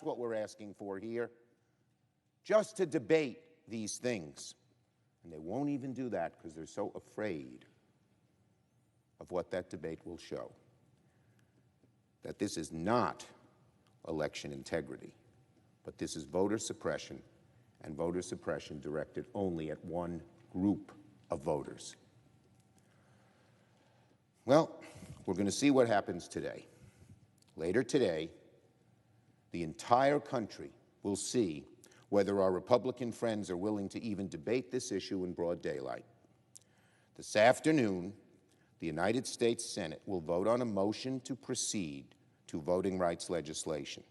what we're asking for here, just to debate these things. And they won't even do that because they're so afraid of what that debate will show. That this is not election integrity, but this is voter suppression, and voter suppression directed only at one group of voters. Well, we're going to see what happens today. Later today, the entire country will see whether our Republican friends are willing to even debate this issue in broad daylight. This afternoon, the United States Senate will vote on a motion to proceed to voting rights legislation.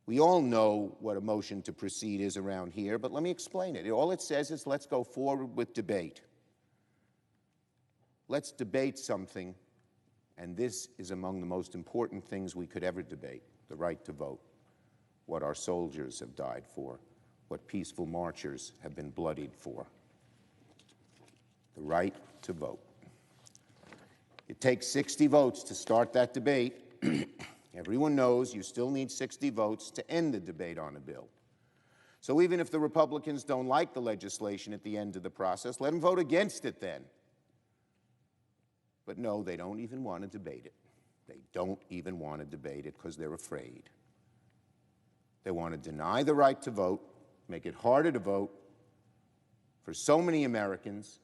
We all know what a motion to proceed is around here, but let me explain it. All it says is let's go forward with debate. Let's debate something, and this is among the most important things we could ever debate, the right to vote, what our soldiers have died for, what peaceful marchers have been bloodied for, the right to vote. It takes 60 votes to start that debate. Everyone knows you still need 60 votes to end the debate on a bill. So even if the Republicans don't like the legislation at the end of the process, let them vote against it then. But no, they don't even want to debate it. They don't even want to debate it because they're afraid. They want to deny the right to vote, make it harder to vote for so many Americans,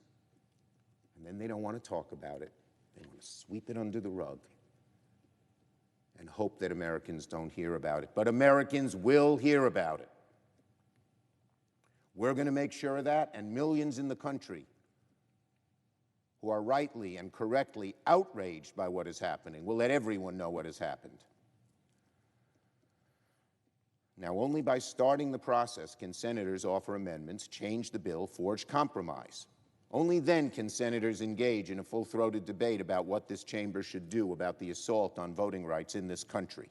and then they don't want to talk about it. They want to sweep it under the rug and hope that Americans don't hear about it. But Americans will hear about it. We're going to make sure of that, and millions in the country who are rightly and correctly outraged by what is happening will let everyone know what has happened. Now, only by starting the process can senators offer amendments, change the bill, forge compromise. Only then can senators engage in a full-throated debate about what this chamber should do about the assault on voting rights in this country.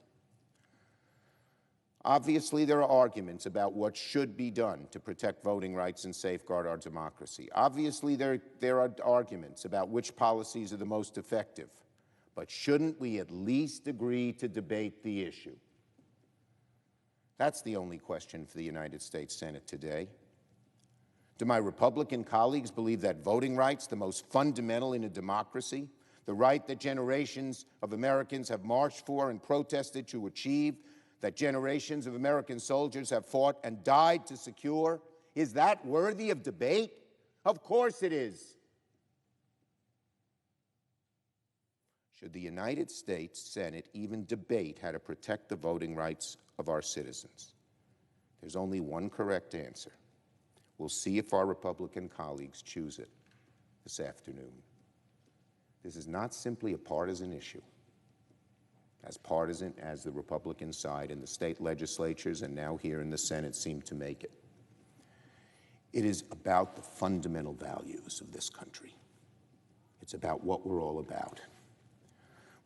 Obviously, there are arguments about what should be done to protect voting rights and safeguard our democracy. Obviously, there are arguments about which policies are the most effective. But shouldn't we at least agree to debate the issue? That's the only question for the United States Senate today. Do my Republican colleagues believe that voting rights, the most fundamental in a democracy, the right that generations of Americans have marched for and protested to achieve, that generations of American soldiers have fought and died to secure, is that worthy of debate? Of course it is. Should the United States Senate even debate how to protect the voting rights of our citizens? There's only one correct answer. We'll see if our Republican colleagues choose it this afternoon. This is not simply a partisan issue, as partisan as the Republican side in the state legislatures and now here in the Senate seem to make it. It is about the fundamental values of this country. It's about what we're all about.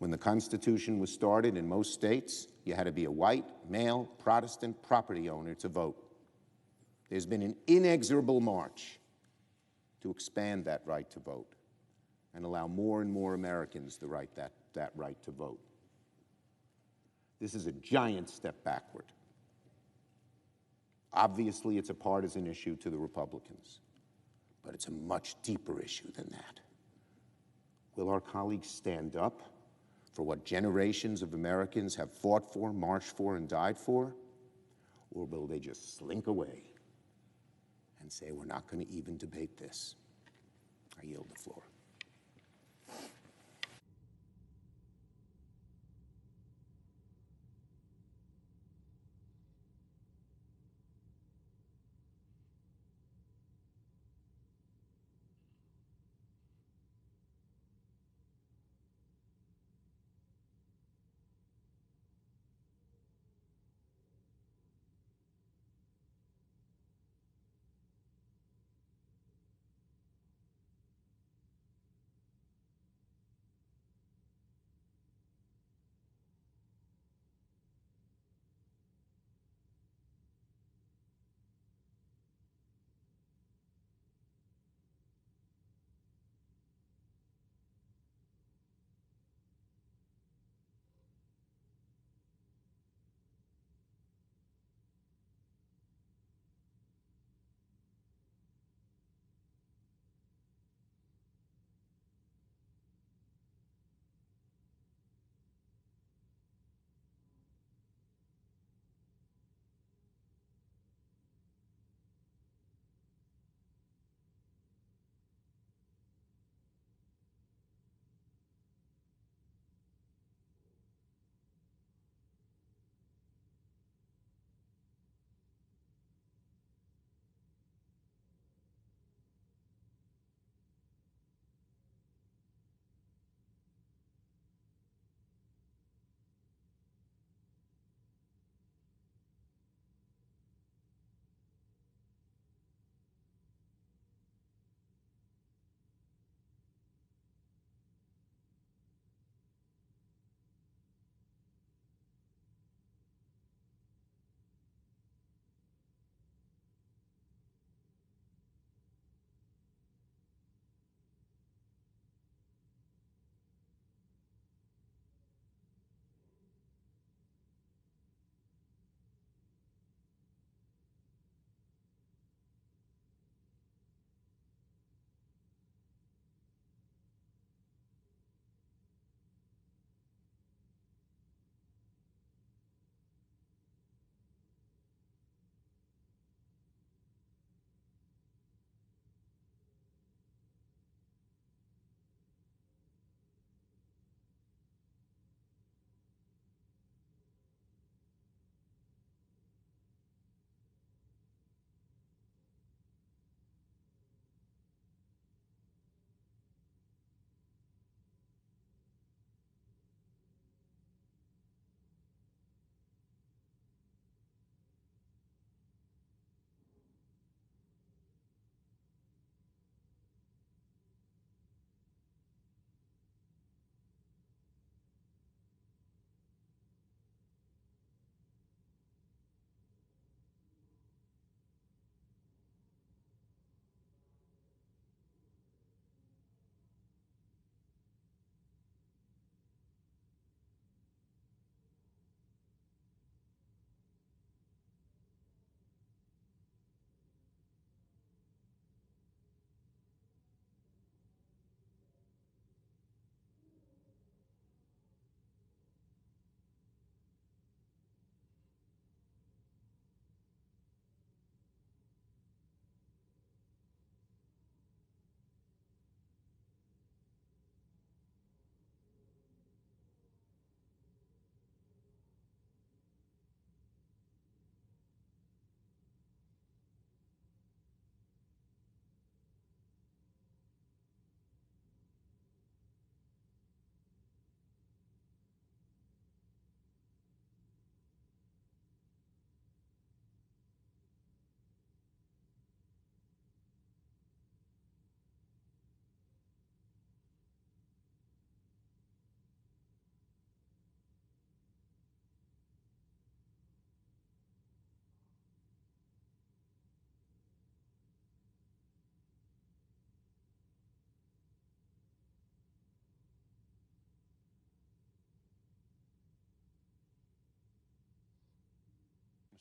When the Constitution was started in most states, you had to be a white, male, Protestant property owner to vote. There's been an inexorable march to expand that right to vote and allow more and more Americans the right, that right to vote. This is a giant step backward. Obviously, it's a partisan issue to the Republicans, but it's a much deeper issue than that. Will our colleagues stand up for what generations of Americans have fought for, marched for, and died for? Or will they just slink away and say, we're not going to even debate this? I yield the floor.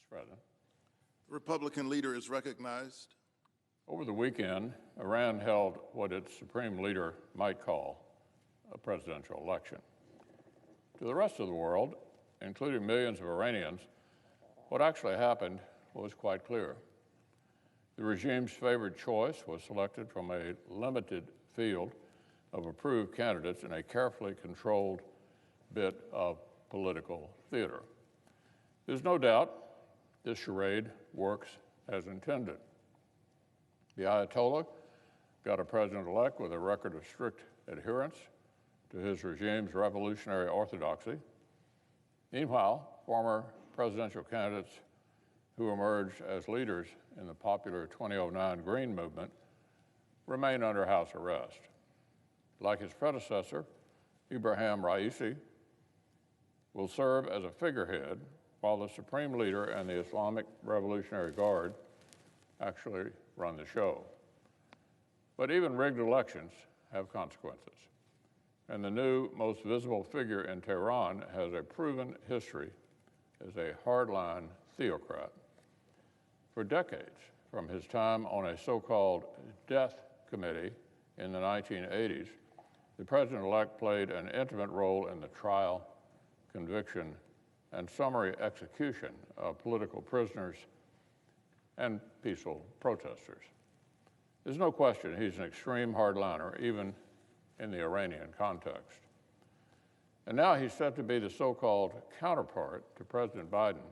Mr. President. The Republican leader is recognized. Over the weekend, Iran held what its supreme leader might call a presidential election. To the rest of the world, including millions of Iranians, what actually happened was quite clear. The regime's favored choice was selected from a limited field of approved candidates in a carefully controlled bit of political theater. There's no doubt this charade works as intended. The Ayatollah got a president-elect with a record of strict adherence to his regime's revolutionary orthodoxy. Meanwhile, former presidential candidates who emerged as leaders in the popular 2009 Green Movement remain under house arrest. Like his predecessor, Ebrahim Raisi will serve as a figurehead while the supreme leader and the Islamic Revolutionary Guard actually run the show. But even rigged elections have consequences. And the new, most visible figure in Tehran has a proven history as a hardline theocrat. For decades, from his time on a so-called death committee in the 1980s, the president-elect played an intimate role in the trial, conviction, and summary execution of political prisoners and peaceful protesters. There's no question he's an extreme hardliner, even in the Iranian context. And now he's set to be the so-called counterpart to President Biden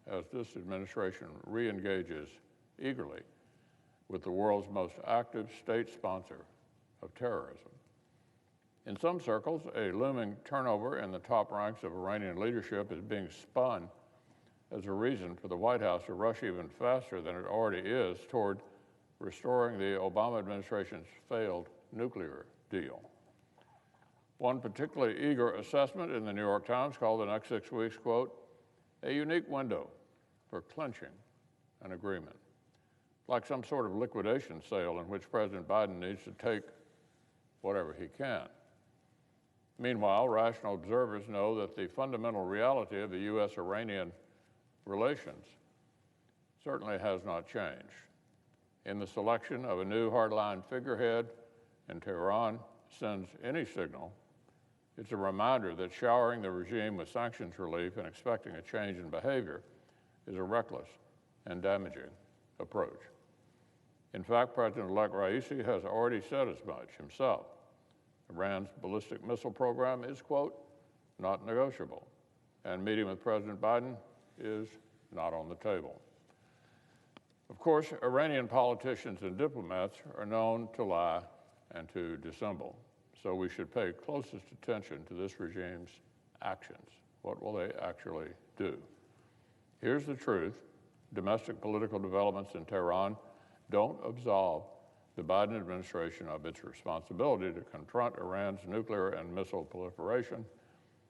as this administration re-engages eagerly with the world's most active state sponsor of terrorism. In some circles, a looming turnover in the top ranks of Iranian leadership is being spun as a reason for the White House to rush even faster than it already is toward restoring the Obama administration's failed nuclear deal. One particularly eager assessment in the New York Times called the next 6 weeks, quote, a unique window for clinching an agreement, like some sort of liquidation sale in which President Biden needs to take whatever he can. Meanwhile, rational observers know that the fundamental reality of the U.S.-Iranian relations certainly has not changed. In the selection of a new hardline figurehead, and Tehran sends any signal, it's a reminder that showering the regime with sanctions relief and expecting a change in behavior is a reckless and damaging approach. In fact, President-elect Raisi has already said as much himself. Iran's ballistic missile program is, quote, not negotiable, and meeting with President Biden is not on the table. Of course, Iranian politicians and diplomats are known to lie and to dissemble, so we should pay closest attention to this regime's actions. What will they actually do? Here's the truth. Domestic political developments in Tehran don't absolve the Biden administration of its responsibility to confront Iran's nuclear and missile proliferation,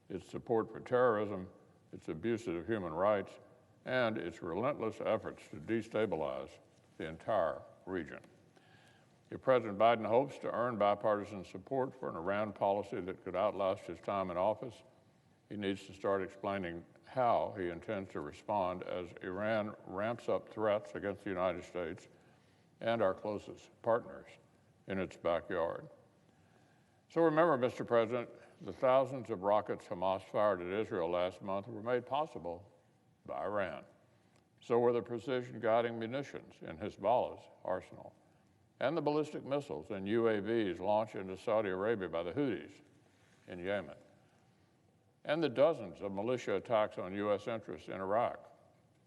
its support for terrorism, its abuses of human rights, and its relentless efforts to destabilize the entire region. If President Biden hopes to earn bipartisan support for an Iran policy that could outlast his time in office, he needs to start explaining how he intends to respond as Iran ramps up threats against the United States and our closest partners in its backyard. So remember, Mr. President, the thousands of rockets Hamas fired at Israel last month were made possible by Iran. So were the precision-guiding munitions in Hezbollah's arsenal, and the ballistic missiles and UAVs launched into Saudi Arabia by the Houthis in Yemen, and the dozens of militia attacks on U.S. interests in Iraq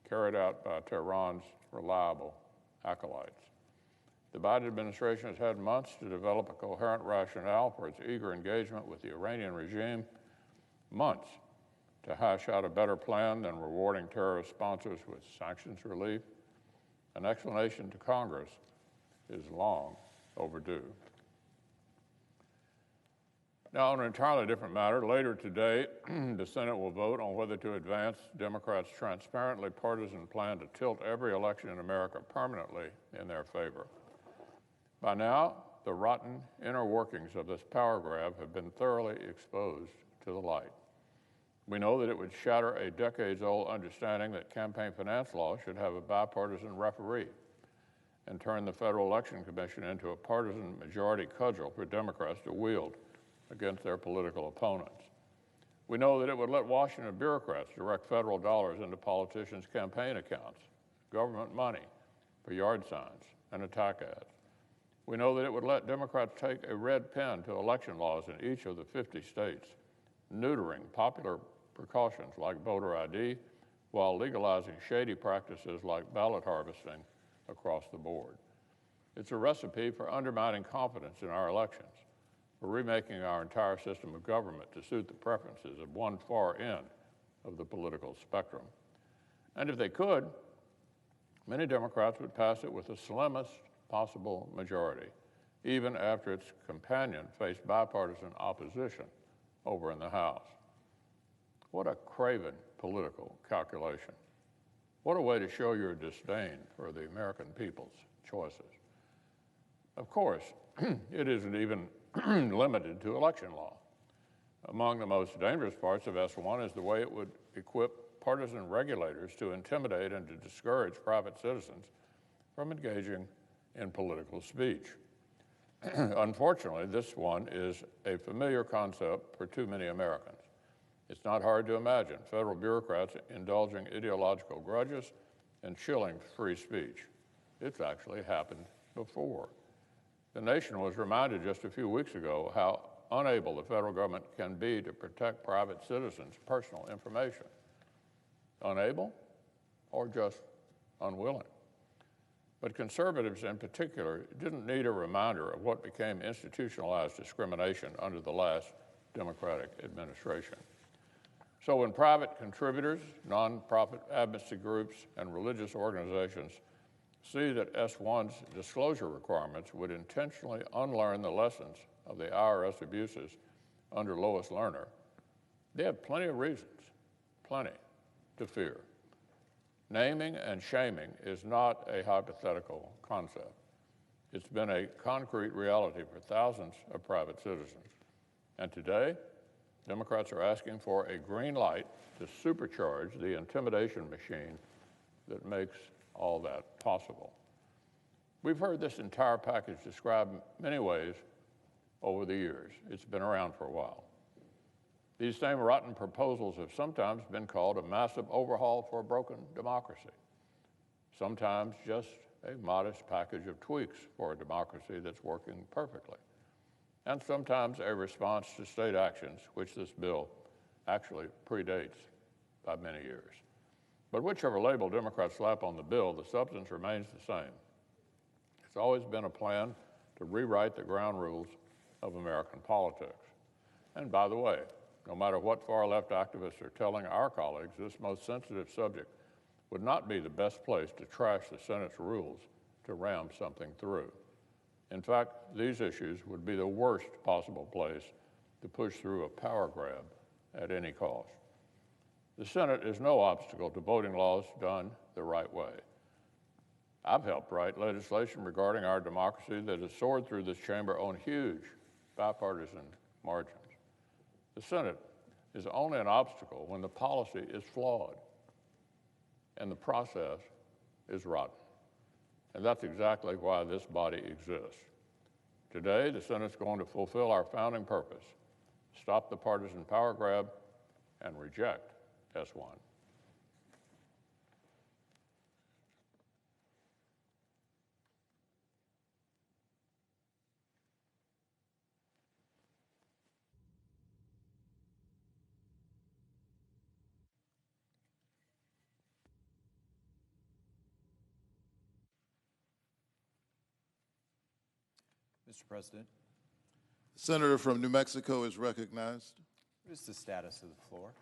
carried out by Tehran's reliable acolytes. The Biden administration has had months to develop a coherent rationale for its eager engagement with the Iranian regime, months to hash out a better plan than rewarding terrorist sponsors with sanctions relief. An explanation to Congress is long overdue. Now, on an entirely different matter, later today, the Senate will vote on whether to advance Democrats' transparently partisan plan to tilt every election in America permanently in their favor. By now, the rotten inner workings of this power grab have been thoroughly exposed to the light. We know that it would shatter a decades-old understanding that campaign finance law should have a bipartisan referee and turn the Federal Election Commission into a partisan majority cudgel for Democrats to wield against their political opponents. We know that it would let Washington bureaucrats direct federal dollars into politicians' campaign accounts, government money for yard signs and attack ads. We know that it would let Democrats take a red pen to election laws in each of the 50 states, neutering popular precautions like voter ID while legalizing shady practices like ballot harvesting across the board. It's a recipe for undermining confidence in our elections, for remaking our entire system of government to suit the preferences of one far end of the political spectrum. And if they could, many Democrats would pass it with the slimmest possible majority, even after its companion faced bipartisan opposition over in the House. What a craven political calculation. What a way to show your disdain for the American people's choices. Of course, it isn't even limited to election law. Among the most dangerous parts of S1 is the way it would equip partisan regulators to intimidate and to discourage private citizens from engaging in political speech. Unfortunately, this one is a familiar concept for too many Americans. It's not hard to imagine federal bureaucrats indulging ideological grudges and chilling free speech. It's actually happened before. The nation was reminded just a few weeks ago how unable the federal government can be to protect private citizens' personal information. Unable or just unwilling. But conservatives in particular didn't need a reminder of what became institutionalized discrimination under the last Democratic administration. So when private contributors, nonprofit advocacy groups, and religious organizations see that S1's disclosure requirements would intentionally unlearn the lessons of the IRS abuses under Lois Lerner, they have plenty of reasons, plenty, to fear. Naming and shaming is not a hypothetical concept. It's been a concrete reality for thousands of private citizens. And today, Democrats are asking for a green light to supercharge the intimidation machine that makes all that possible. We've heard this entire package described many ways over the years. It's been around for a while. These same rotten proposals have sometimes been called a massive overhaul for a broken democracy, sometimes just a modest package of tweaks for a democracy that's working perfectly, and sometimes a response to state actions, which this bill actually predates by many years. But whichever label Democrats slap on the bill, the substance remains the same. It's always been a plan to rewrite the ground rules of American politics. And by the way, no matter what far-left activists are telling our colleagues, this most sensitive subject would not be the best place to trash the Senate's rules to ram something through. In fact, these issues would be the worst possible place to push through a power grab at any cost. The Senate is no obstacle to voting laws done the right way. I've helped write legislation regarding our democracy that has soared through this chamber on huge bipartisan margins. The Senate is only an obstacle when the policy is flawed and the process is rotten. And that's exactly why this body exists. Today, the Senate's going to fulfill our founding purpose, stop the partisan power grab, and reject S1. Mr. President, The senator from New Mexico is recognized. what is the status of the floor?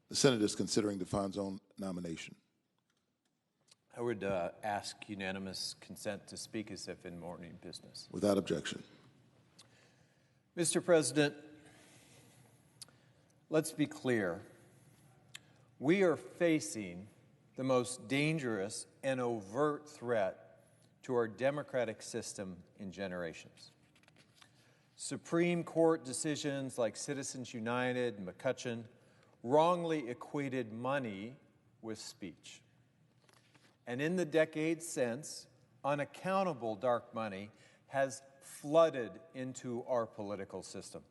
The Senate is considering the Fonzone nomination. I would ask unanimous consent to speak as if in morning business. Without objection. Mr. President, let's be clear. We are facing the most dangerous and overt threat to our democratic system in generations. Supreme Court decisions like Citizens United and McCutcheon wrongly equated money with speech. And in the decades since, unaccountable dark money has flooded into our political system.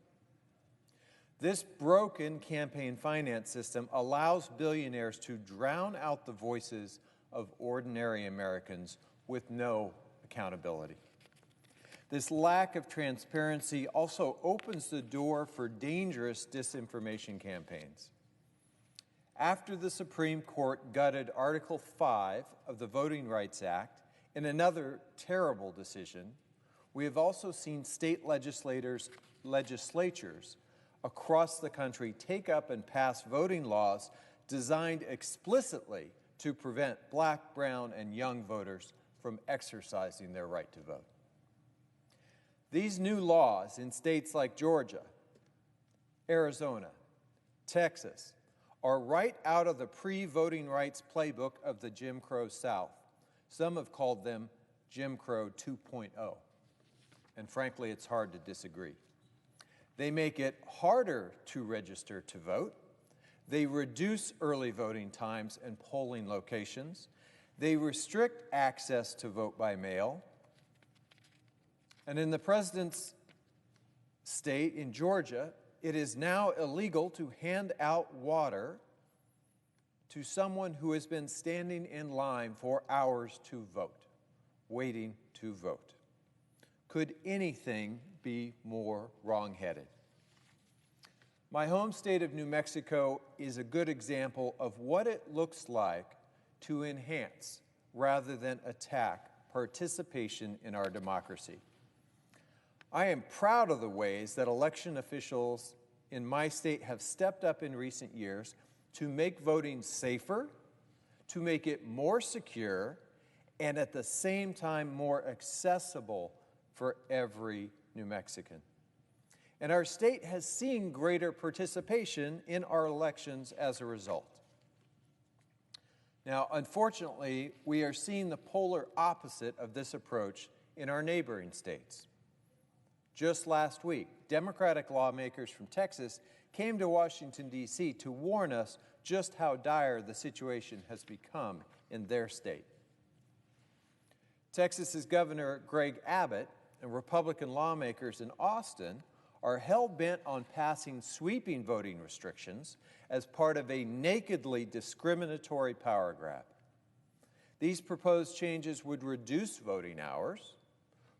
This broken campaign finance system allows billionaires to drown out the voices of ordinary Americans with no accountability. This lack of transparency also opens the door for dangerous disinformation campaigns. After the Supreme Court gutted Article 5 of the Voting Rights Act in another terrible decision, we have also seen state legislatures across the country take up and pass voting laws designed explicitly to prevent black, brown, and young voters from exercising their right to vote. These new laws in states like Georgia, Arizona, Texas, are right out of the pre-voting rights playbook of the Jim Crow South. Some have called them Jim Crow 2.0. And frankly, it's hard to disagree. They make it harder to register to vote. They reduce early voting times and polling locations. They restrict access to vote by mail. And in the president's state, in Georgia, it is now illegal to hand out water to someone who has been standing in line for hours to vote, waiting to vote. Could anything be more wrong-headed? My home state of New Mexico is a good example of what it looks like to enhance rather than attack participation in our democracy. I am proud of the ways that election officials in my state have stepped up in recent years to make voting safer, to make it more secure, and at the same time more accessible for every New Mexican. And our state has seen greater participation in our elections as a result. Now, unfortunately, we are seeing the polar opposite of this approach in our neighboring states. Just last week, Democratic lawmakers from Texas came to Washington, D.C. to warn us just how dire the situation has become in their state. Texas's Governor Greg Abbott and Republican lawmakers in Austin are hell-bent on passing sweeping voting restrictions as part of a nakedly discriminatory power grab. These proposed changes would reduce voting hours,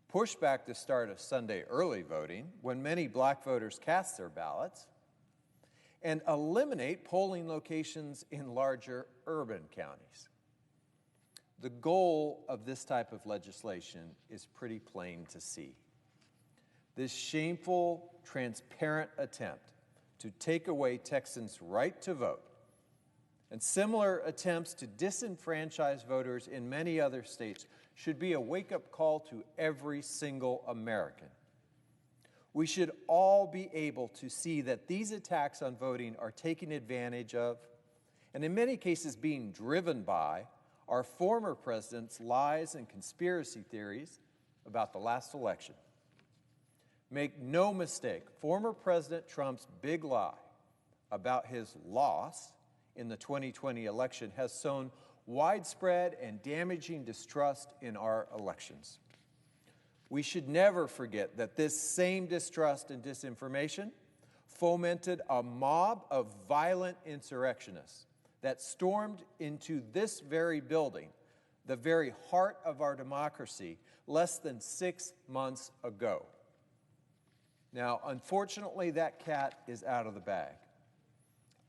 push back the start of Sunday early voting when many black voters cast their ballots, and eliminate polling locations in larger urban counties. The goal of this type of legislation is pretty plain to see. This shameful, transparent attempt to take away Texans' right to vote and similar attempts to disenfranchise voters in many other states should be a wake-up call to every single American. We should all be able to see that these attacks on voting are taken advantage of, and in many cases being driven by, our former president's lies and conspiracy theories about the last election. Make no mistake, former President Trump's big lie about his loss in the 2020 election has sown widespread and damaging distrust in our elections. We should never forget that this same distrust and disinformation fomented a mob of violent insurrectionists that stormed into this very building, the very heart of our democracy, less than 6 months ago. Now, unfortunately, that cat is out of the bag.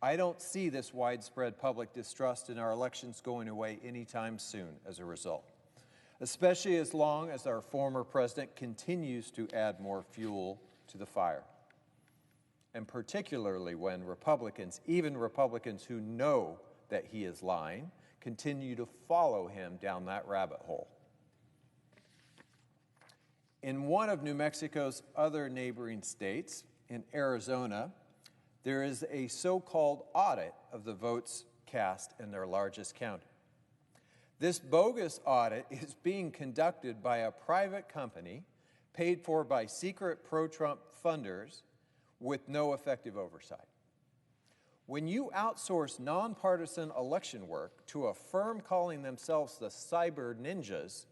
I don't see this widespread public distrust in our elections going away anytime soon as a result, especially as long as our former president continues to add more fuel to the fire. And particularly when Republicans, even Republicans who know that he is lying, continue to follow him down that rabbit hole. In one of New Mexico's other neighboring states, in Arizona, there is a so-called audit of the votes cast in their largest county. This bogus audit is being conducted by a private company paid for by secret pro-Trump funders with no effective oversight. When you outsource nonpartisan election work to a firm calling themselves the Cyber Ninjas,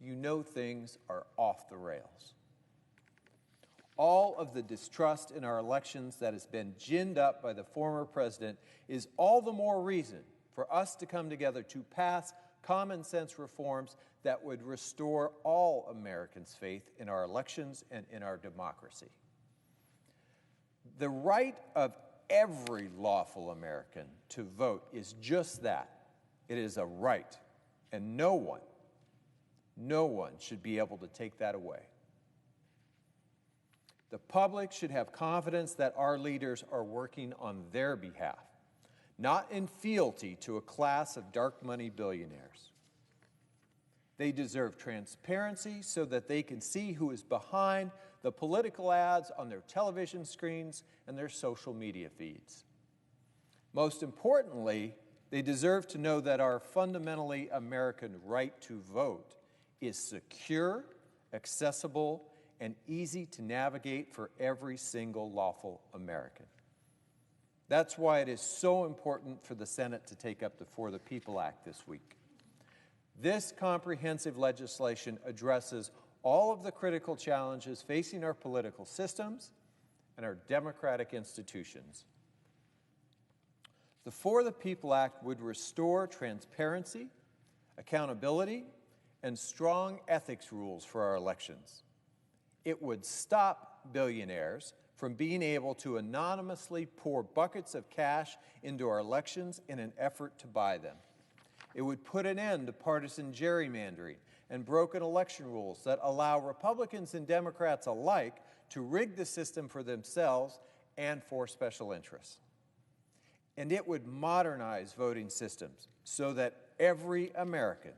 you know things are off the rails. All of the distrust in our elections that has been ginned up by the former president is all the more reason for us to come together to pass common sense reforms that would restore all Americans' faith in our elections and in our democracy. The right of every lawful American to vote is just that. It is a right, and no one should be able to take that away. The public should have confidence that our leaders are working on their behalf, not in fealty to a class of dark money billionaires. They deserve transparency so that they can see who is behind the political ads on their television screens and their social media feeds. Most importantly, they deserve to know that our fundamentally American right to vote is secure, accessible, and easy to navigate for every single lawful American. That's why it is so important for the Senate to take up the For the People Act this week. This comprehensive legislation addresses all of the critical challenges facing our political systems and our democratic institutions. The For the People Act would restore transparency, accountability, and strong ethics rules for our elections. It would stop billionaires from being able to anonymously pour buckets of cash into our elections in an effort to buy them. It would put an end to partisan gerrymandering and broken election rules that allow Republicans and Democrats alike to rig the system for themselves and for special interests. And it would modernize voting systems so that every American,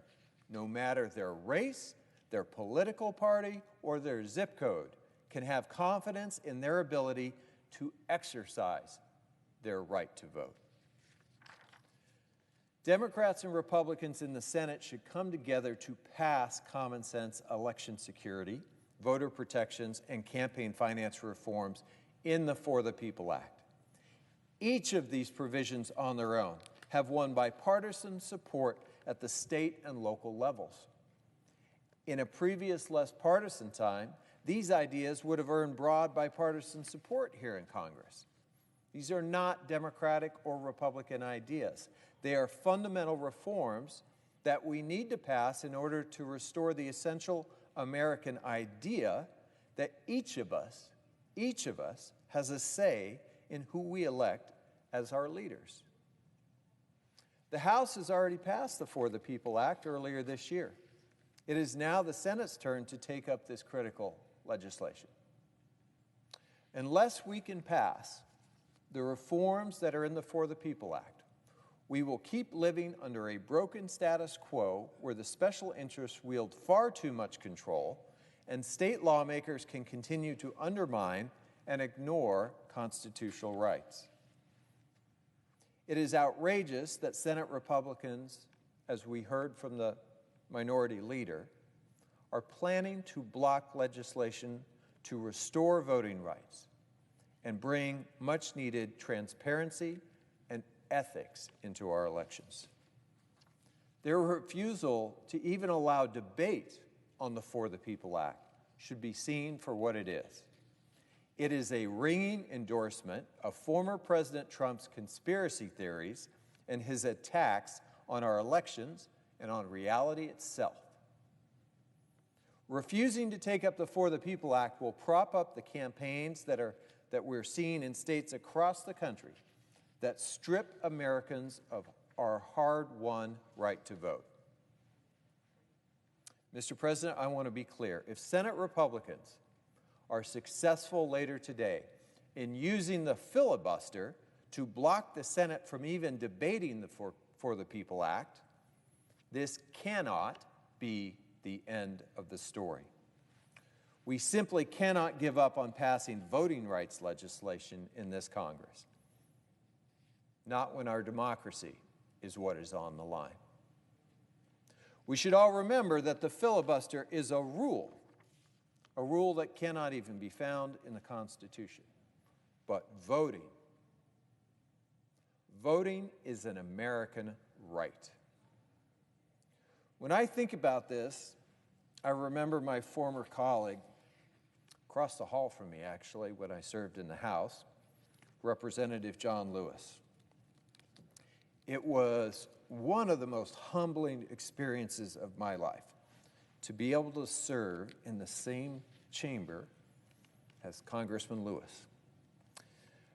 no matter their race, their political party, or their zip code, can have confidence in their ability to exercise their right to vote. Democrats and Republicans in the Senate should come together to pass common sense election security, voter protections, and campaign finance reforms in the For the People Act. Each of these provisions on their own have won bipartisan support at the state and local levels. In a previous, less partisan time, these ideas would have earned broad bipartisan support here in Congress. These are not Democratic or Republican ideas. They are fundamental reforms that we need to pass in order to restore the essential American idea that each of us has a say in who we elect as our leaders. The House has already passed the For the People Act earlier this year. It is now the Senate's turn to take up this critical legislation. Unless we can pass the reforms that are in the For the People Act, we will keep living under a broken status quo where the special interests wield far too much control and state lawmakers can continue to undermine and ignore constitutional rights. It is outrageous that Senate Republicans, as we heard from the minority leader, are planning to block legislation to restore voting rights and bring much-needed transparency and ethics into our elections. Their refusal to even allow debate on the For the People Act should be seen for what it is. It is a ringing endorsement of former President Trump's conspiracy theories and his attacks on our elections and on reality itself. Refusing to take up the For the People Act will prop up the campaigns that we're seeing in states across the country that strip Americans of our hard-won right to vote. Mr. President, I want to be clear. If Senate Republicans are successful later today in using the filibuster to block the Senate from even debating the For the People Act, this cannot be the end of the story. We simply cannot give up on passing voting rights legislation in this Congress. Not when our democracy is what is on the line. We should all remember that the filibuster is a rule that cannot even be found in the Constitution. But voting is an American right. When I think about this, I remember my former colleague, across the hall from me actually, when I served in the House, Representative John Lewis. It was one of the most humbling experiences of my life to be able to serve in the same chamber as Congressman Lewis.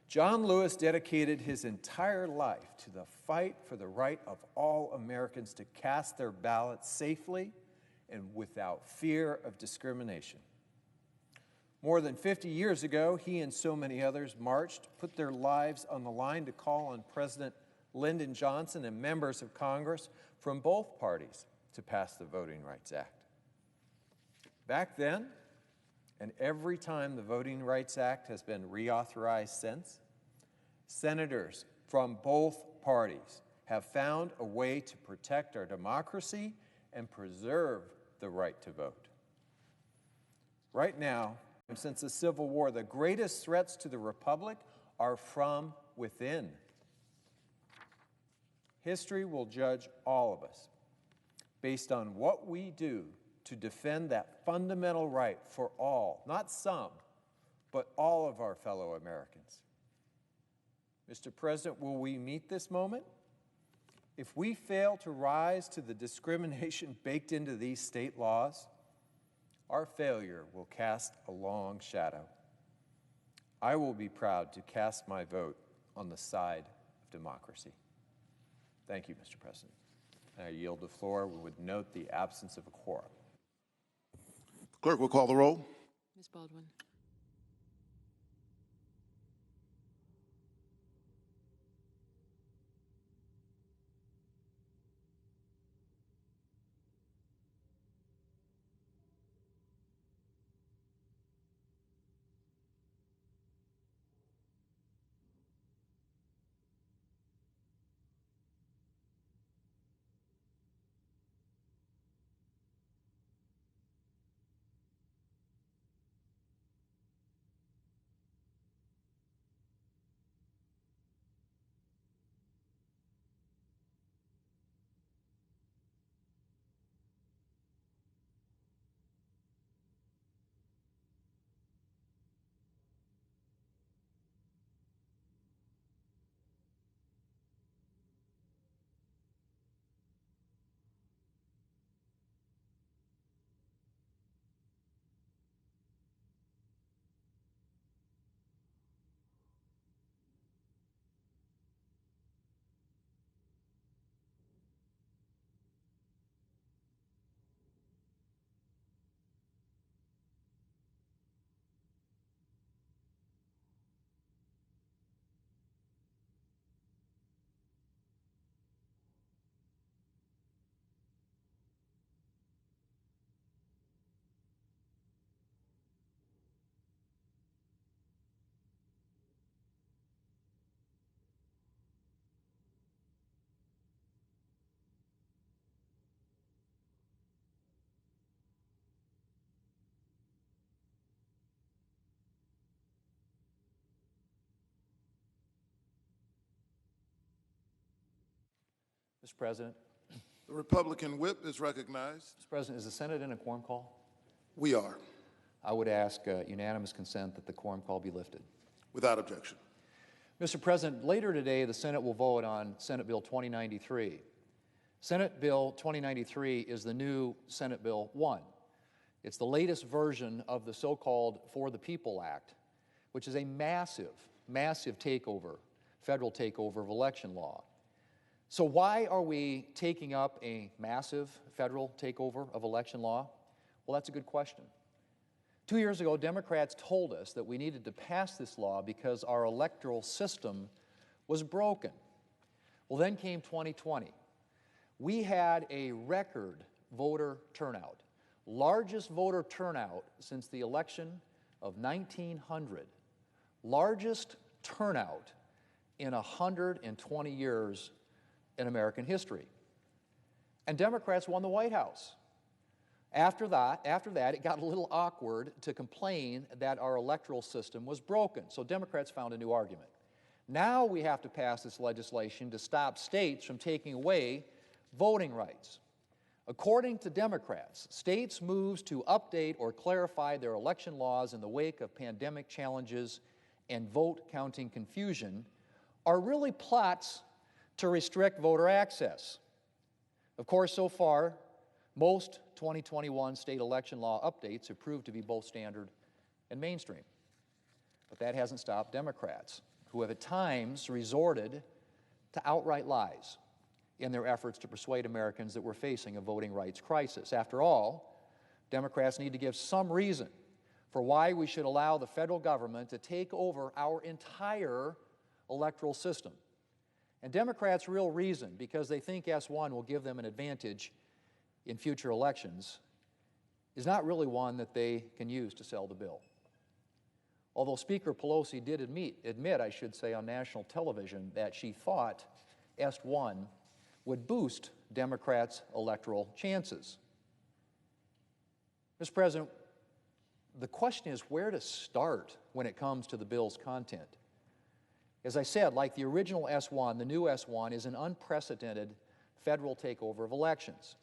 John Lewis dedicated his entire life to the fight for the right of all Americans to cast their ballots safely and without fear of discrimination. More than 50 years ago, he and so many others marched, put their lives on the line to call on President Lyndon Johnson and members of Congress from both parties to pass the Voting Rights Act. Back then, and every time the Voting Rights Act has been reauthorized since, senators from both parties have found a way to protect our democracy and preserve the right to vote. Right now, since the Civil War, the greatest threats to the Republic are from within. History will judge all of us based on what we do to defend that fundamental right for all, not some, but all of our fellow Americans. Mr. President, will we meet this moment? If we fail to rise to the discrimination baked into these state laws, our failure will cast a long shadow. I will be proud to cast my vote on the side of democracy. Thank you, Mr. President. I yield the floor. We would note the absence of a quorum. Clerk will call the roll. Ms. Baldwin. Mr. President. The Republican whip is recognized. Mr. President, is the Senate in a quorum call? We are. I would ask unanimous consent that the quorum call be lifted. Without objection. Mr. President, later today, the Senate will vote on Senate Bill 2093. Senate Bill 2093 is the new Senate Bill 1. It's the latest version of the so-called For the People Act, which is a massive takeover, federal takeover of election law. So why are we taking up a massive federal takeover of election law? Well, that's a good question. 2 years ago, Democrats told us that we needed to pass this law because our electoral system was broken. Well, then came 2020. We had a record voter turnout, largest voter turnout since the election of 1900, largest turnout in 120 years in American history. and Democrats won the White House. After that, it got a little awkward to complain that our electoral system was broken, so Democrats found a new argument. Now we have to pass this legislation to stop states from taking away voting rights. According to Democrats, states' moves to update or clarify their election laws in the wake of pandemic challenges and vote counting confusion are really plots to restrict voter access. Of course, so far, most 2021 state election law updates have proved to be both standard and mainstream. But that hasn't stopped Democrats, who have at times resorted to outright lies in their efforts to persuade Americans that we're facing a voting rights crisis. After all, Democrats need to give some reason for why we should allow the federal government to take over our entire electoral system. And Democrats' real reason, because they think S1 will give them an advantage in future elections, is not really one that they can use to sell the bill. Although Speaker Pelosi did admit, I should say, on national television that she thought S1 would boost Democrats' electoral chances. Mr. President, the question is where to start when it comes to the bill's content. As I said, like the original S1, the new S1 is an unprecedented federal takeover of elections.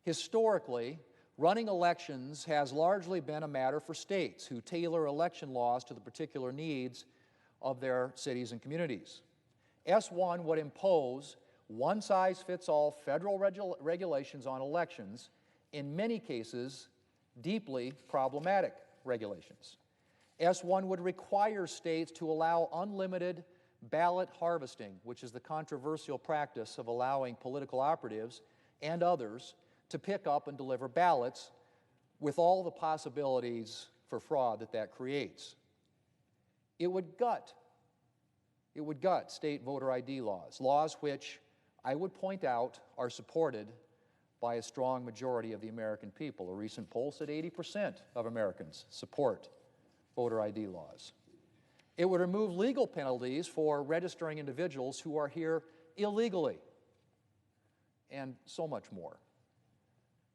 Historically, running elections has largely been a matter for states who tailor election laws to the particular needs of their cities and communities. S1 would impose one-size-fits-all federal regulations on elections, in many cases deeply problematic regulations. S1 would require states to allow unlimited ballot harvesting, which is the controversial practice of allowing political operatives and others to pick up and deliver ballots with all the possibilities for fraud that creates. It would gut state voter ID laws which, I would point out, are supported by a strong majority of the American people. A recent poll said 80% of Americans support voter ID laws. It would remove legal penalties for registering individuals who are here illegally, and so much more.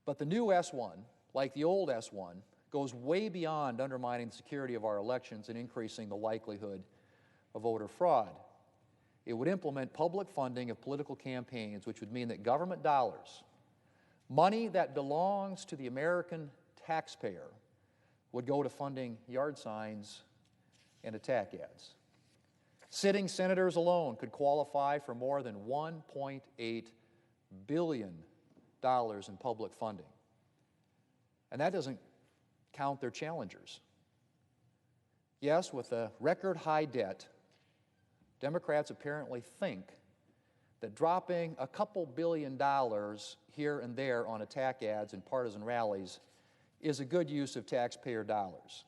But the new S1, like the old S1, goes way beyond undermining the security of our elections and increasing the likelihood of voter fraud. It would implement public funding of political campaigns, which would mean that government dollars, money that belongs to the American taxpayer, would go to funding yard signs and attack ads. Sitting senators alone could qualify for more than $1.8 billion in public funding. And that doesn't count their challengers. Yes, with a record high debt, Democrats apparently think that dropping a couple $billion here and there on attack ads and partisan rallies is a good use of taxpayer dollars.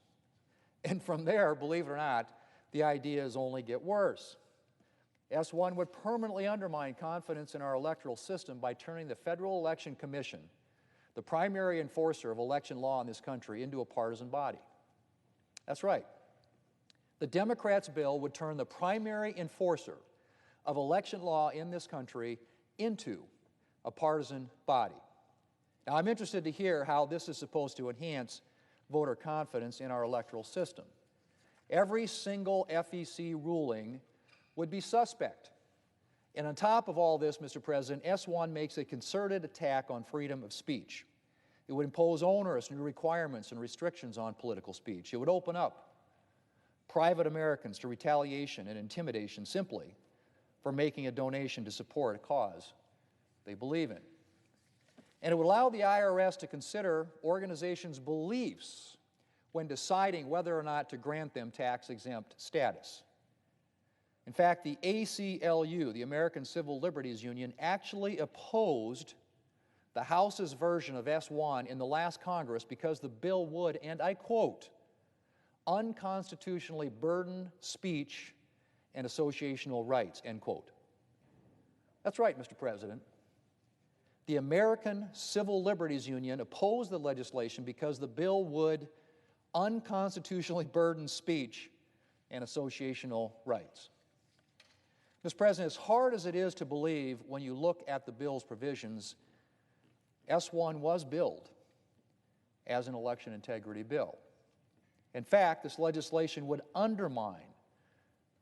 And from there, believe it or not, the ideas only get worse. S1 would permanently undermine confidence in our electoral system by turning the Federal Election Commission, the primary enforcer of election law in this country, into a partisan body. That's right. The Democrats' bill would turn the primary enforcer of election law in this country into a partisan body. Now, I'm interested to hear how this is supposed to enhance voter confidence in our electoral system. Every single FEC ruling would be suspect. And on top of all this, Mr. President, S1 makes a concerted attack on freedom of speech. It would impose onerous new requirements and restrictions on political speech. It would open up private Americans to retaliation and intimidation simply for making a donation to support a cause they believe in. And it would allow the IRS to consider organizations' beliefs when deciding whether or not to grant them tax-exempt status. In fact, the ACLU, the American Civil Liberties Union, actually opposed the House's version of S1 in the last Congress because the bill would, and I quote, unconstitutionally burden speech and associational rights, end quote. That's right, Mr. President. The American Civil Liberties Union opposed the legislation because the bill would unconstitutionally burden speech and associational rights. Mr. President, as hard as it is to believe when you look at the bill's provisions, S1 was billed as an election integrity bill. In fact, this legislation would undermine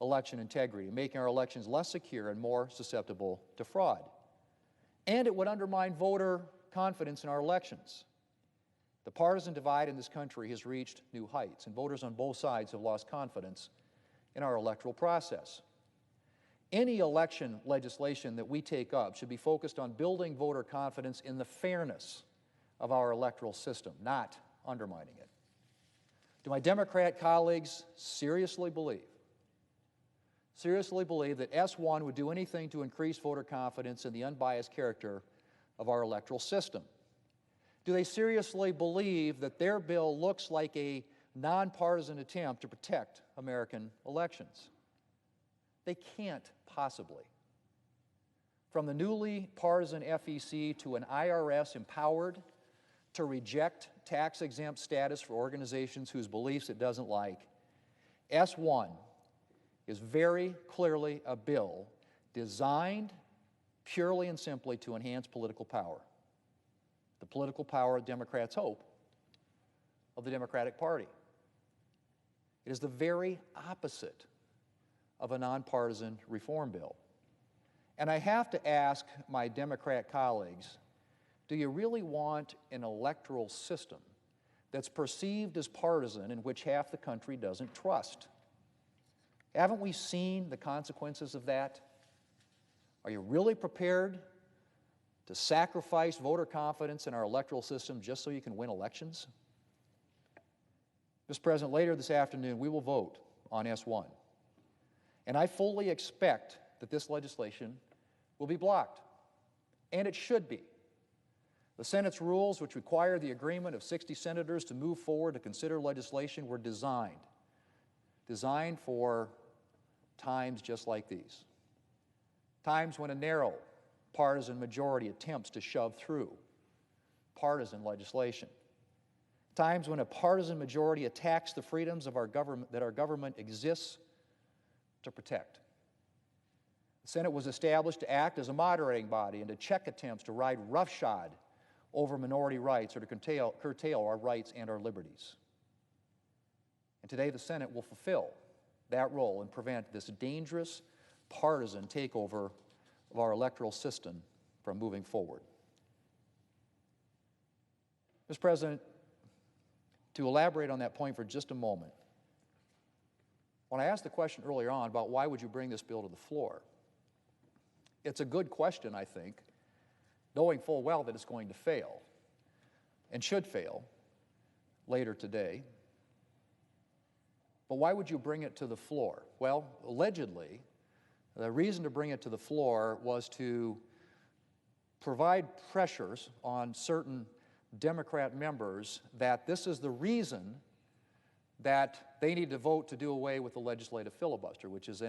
election integrity, making our elections less secure and more susceptible to fraud. And it would undermine voter confidence in our elections. The partisan divide in this country has reached new heights, and voters on both sides have lost confidence in our electoral process. Any election legislation that we take up should be focused on building voter confidence in the fairness of our electoral system, not undermining it. Do my Democrat colleagues seriously believe that S1 would do anything to increase voter confidence in the unbiased character of our electoral system? Do they seriously believe that their bill looks like a nonpartisan attempt to protect American elections? They can't possibly. From the newly partisan FEC to an IRS empowered to reject tax-exempt status for organizations whose beliefs it doesn't like, S1 is very clearly a bill designed purely and simply to enhance political power. The political power Democrats hope of the Democratic Party. It is the very opposite of a nonpartisan reform bill. And I have to ask my Democrat colleagues, do you really want an electoral system that's perceived as partisan in which half the country doesn't trust? Haven't we seen the consequences of that? Are you really prepared to sacrifice voter confidence in our electoral system just so you can win elections? Mr. President, later this afternoon, we will vote on S1. And I fully expect that this legislation will be blocked. And it should be. The Senate's rules, which require the agreement of 60 senators to move forward to consider legislation, were designed for times just like these. Times when a narrow partisan majority attempts to shove through partisan legislation. Times when a partisan majority attacks the freedoms of our government that our government exists to protect. The Senate was established to act as a moderating body and to check attempts to ride roughshod over minority rights or to curtail our rights and our liberties. And today the Senate will fulfill that role and prevent this dangerous partisan takeover of our electoral system from moving forward. Mr. President, to elaborate on that point for just a moment, when I asked the question earlier on about why would you bring this bill to the floor, it's a good question, I think, knowing full well that it's going to fail and should fail later today. But why would you bring it to the floor? Well, allegedly, the reason to bring it to the floor was to provide pressures on certain Democrat members that this is the reason that they need to vote to do away with the legislative filibuster, which is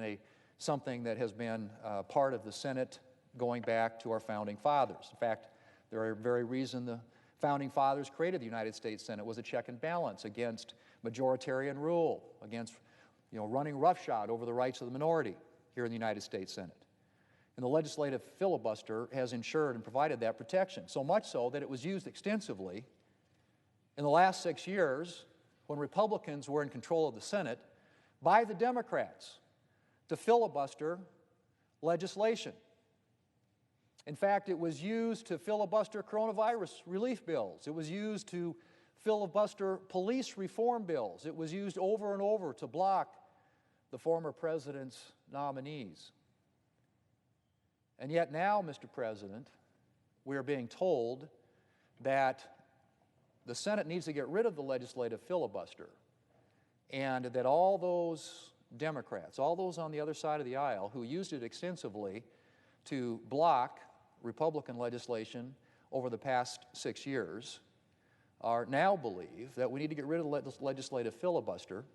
something that has been part of the Senate going back to our founding fathers. In fact, the very reason the founding fathers created the United States Senate was a check and balance against majoritarian rule, against running roughshod over the rights of the minority here in the United States Senate. And the legislative filibuster has ensured and provided that protection, so much so that it was used extensively in the last 6 years when Republicans were in control of the Senate by the Democrats to filibuster legislation. In fact, it was used to filibuster coronavirus relief bills. It was used to filibuster police reform bills. It was used over and over to block the former president's nominees. And yet now, Mr. President, we are being told that the Senate needs to get rid of the legislative filibuster, and that all those Democrats, all those on the other side of the aisle who used it extensively to block Republican legislation over the past 6 years now believe that we need to get rid of the legislative filibuster,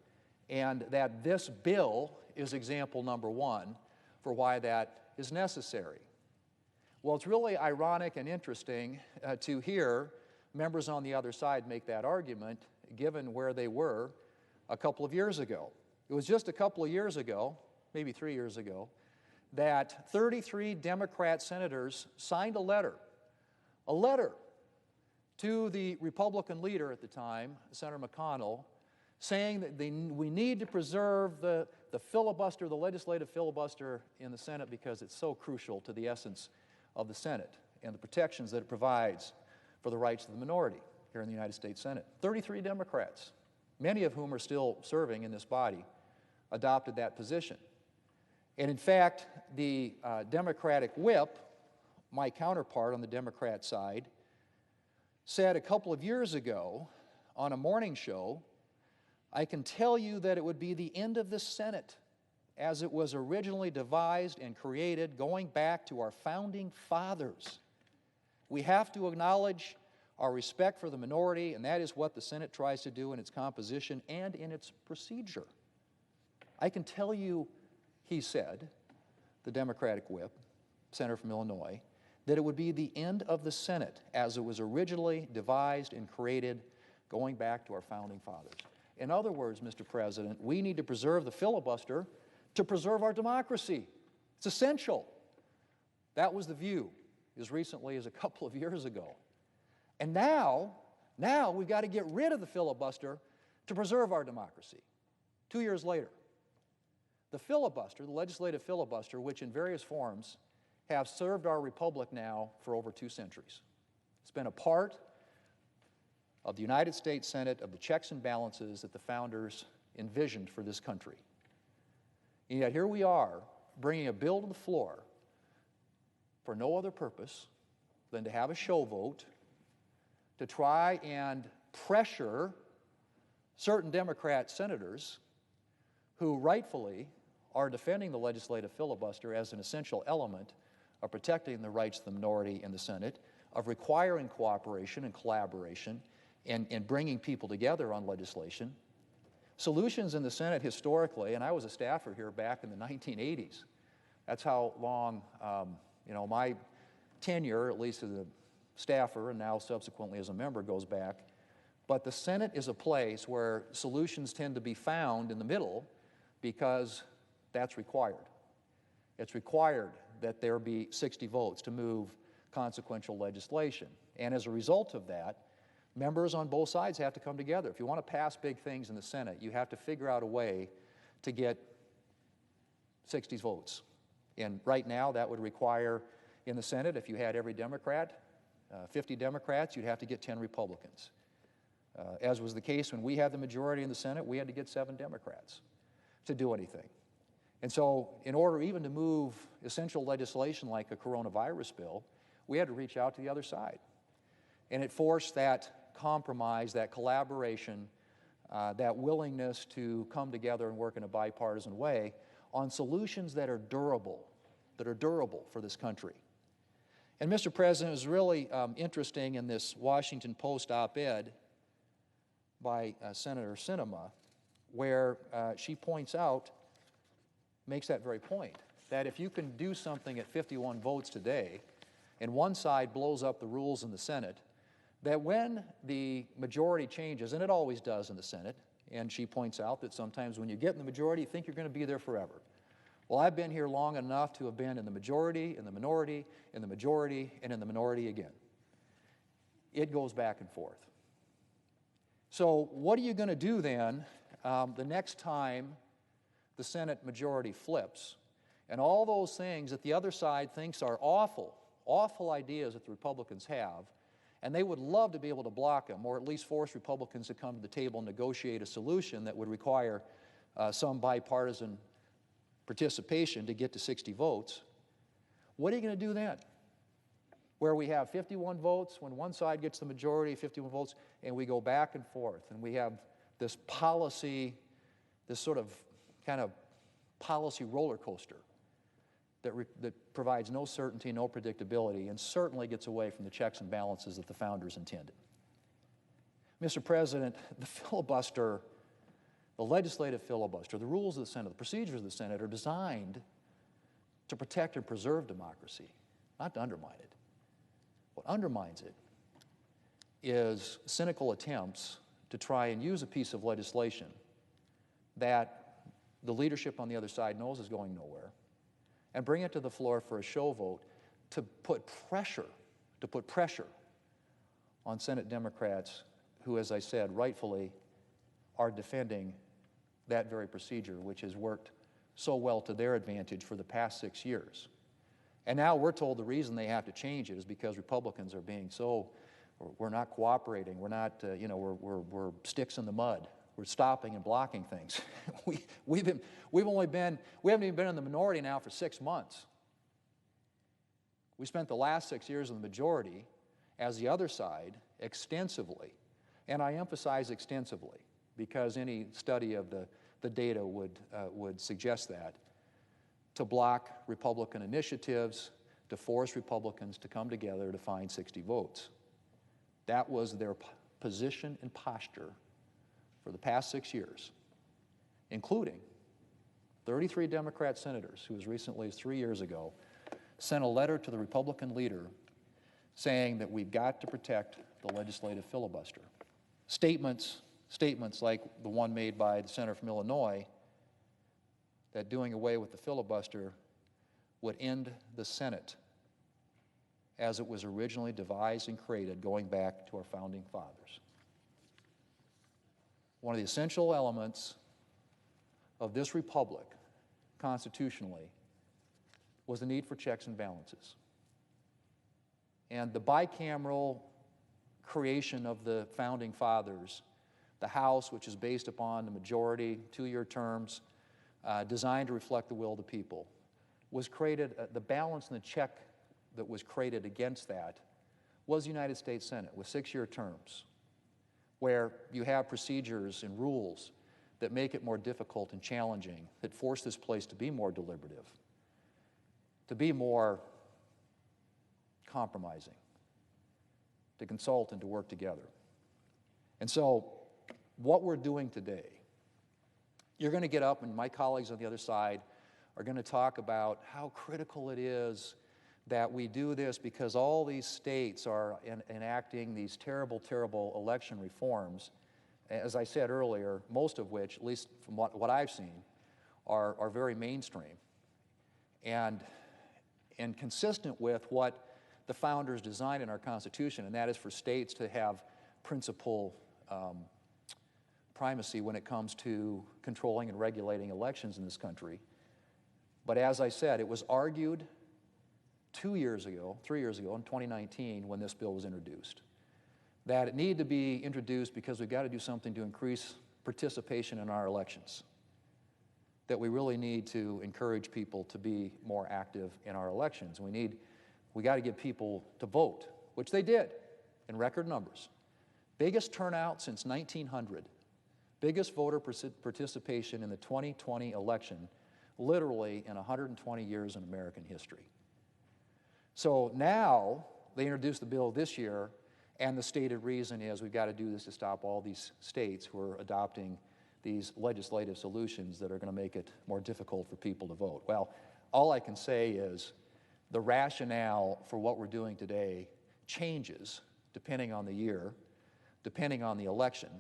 and that this bill is example number one for why that is necessary. Well, it's really ironic and interesting to hear members on the other side make that argument, given where they were a couple of years ago. It was just a couple of years ago, maybe 3 years ago, that 33 Democrat senators signed a letter to the Republican leader at the time, Senator McConnell, saying that we need to preserve the filibuster, the legislative filibuster in the Senate, because it's so crucial to the essence of the Senate and the protections that it provides for the rights of the minority here in the United States Senate. 33 Democrats, many of whom are still serving in this body, adopted that position. And in fact, the Democratic whip, my counterpart on the Democrat side, said a couple of years ago on a morning show, "I can tell you that it would be the end of the Senate as it was originally devised and created, going back to our founding fathers. We have to acknowledge our respect for the minority, and that is what the Senate tries to do in its composition and in its procedure. I can tell you," he said, the Democratic whip, senator from Illinois, "that it would be the end of the Senate as it was originally devised and created, going back to our founding fathers." In other words, Mr. President, we need to preserve the filibuster to preserve our democracy. It's essential. That was the view as recently as a couple of years ago. And now we've got to get rid of the filibuster to preserve our democracy. 2 years later, the filibuster, the legislative filibuster, which in various forms have served our republic now for over 2 centuries. It's been a part of the United States Senate, of the checks and balances that the founders envisioned for this country. And yet here we are, bringing a bill to the floor for no other purpose than to have a show vote, to try and pressure certain Democrat senators who rightfully are defending the legislative filibuster as an essential element of protecting the rights of the minority in the Senate, of requiring cooperation and collaboration, and bringing people together on legislation. Solutions in the Senate historically, and I was a staffer here back in the 1980s. That's how long, my tenure, at least as a staffer and now subsequently as a member, goes back. But the Senate is a place where solutions tend to be found in the middle because that's required. It's required that there be 60 votes to move consequential legislation. And as a result of that, members on both sides have to come together. If you want to pass big things in the Senate, you have to figure out a way to get 60 votes. And right now, that would require, in the Senate, if you had every Democrat, 50 Democrats, you'd have to get 10 Republicans. As was the case when we had the majority in the Senate, we had to get 7 Democrats to do anything. And so, in order even to move essential legislation like a coronavirus bill, we had to reach out to the other side. And it forced that compromise, that collaboration, that willingness to come together and work in a bipartisan way on solutions that are durable for this country. And Mr. President, it was really interesting in this Washington Post op-ed by Senator Sinema, where she points out, makes that very point, that if you can do something at 51 votes today, and one side blows up the rules in the Senate, that when the majority changes, and it always does in the Senate, and she points out that sometimes when you get in the majority, you think you're going to be there forever. Well, I've been here long enough to have been in the majority, in the minority, in the majority, and in the minority again. It goes back and forth. So what are you going to do then the next time the Senate majority flips, and all those things that the other side thinks are awful ideas that the Republicans have, and they would love to be able to block them, or at least force Republicans to come to the table and negotiate a solution that would require some bipartisan participation to get to 60 votes. What are you going to do then? Where we have 51 votes, when one side gets the majority, 51 votes, and we go back and forth, and we have this policy, this sort of kind of policy roller coaster that provides no certainty, no predictability, and certainly gets away from the checks and balances that the founders intended. Mr. President, the filibuster, the legislative filibuster, the rules of the Senate, the procedures of the Senate are designed to protect and preserve democracy, not to undermine it. What undermines it is cynical attempts to try and use a piece of legislation that the leadership on the other side knows is going nowhere, and bring it to the floor for a show vote to put pressure on Senate Democrats who, as I said, rightfully are defending that very procedure, which has worked so well to their advantage for the past 6 years. And now we're told the reason they have to change it is because Republicans are being so, we're not cooperating, we're not, we're sticks in the mud. We're stopping and blocking things. we haven't even been in the minority now for 6 months. We spent the last 6 years in the majority as the other side extensively, and I emphasize extensively because any study of the data would suggest that, to block Republican initiatives, to force Republicans to come together to find 60 votes. That was their position and posture for the past 6 years, including 33 Democrat senators who, as recently as 3 years ago, sent a letter to the Republican leader saying that we've got to protect the legislative filibuster. Statements like the one made by the senator from Illinois that doing away with the filibuster would end the Senate as it was originally devised and created going back to our founding fathers. One of the essential elements of this republic, constitutionally, was the need for checks and balances. And the bicameral creation of the founding fathers, the House, which is based upon the majority, 2-year terms, designed to reflect the will of the people, was created, the balance and the check that was created against that was the United States Senate with 6-year terms, where you have procedures and rules that make it more difficult and challenging, that force this place to be more deliberative, to be more compromising, to consult and to work together. And so what we're doing today, you're going to get up and my colleagues on the other side are going to talk about how critical it is that we do this because all these states are enacting these terrible, terrible election reforms, as I said earlier, most of which, at least from what I've seen, are very mainstream and consistent with what the founders designed in our Constitution, and that is for states to have principal primacy when it comes to controlling and regulating elections in this country. But as I said, it was argued 3 years ago, in 2019, when this bill was introduced, that it needed to be introduced because we've got to do something to increase participation in our elections, that we really need to encourage people to be more active in our elections. We got to get people to vote, which they did in record numbers. Biggest turnout since 1900, biggest voter participation in the 2020 election, literally in 120 years in American history. So now they introduced the bill this year, and the stated reason is we've got to do this to stop all these states who are adopting these legislative solutions that are going to make it more difficult for people to vote. Well, all I can say is the rationale for what we're doing today changes depending on the year, depending on the election,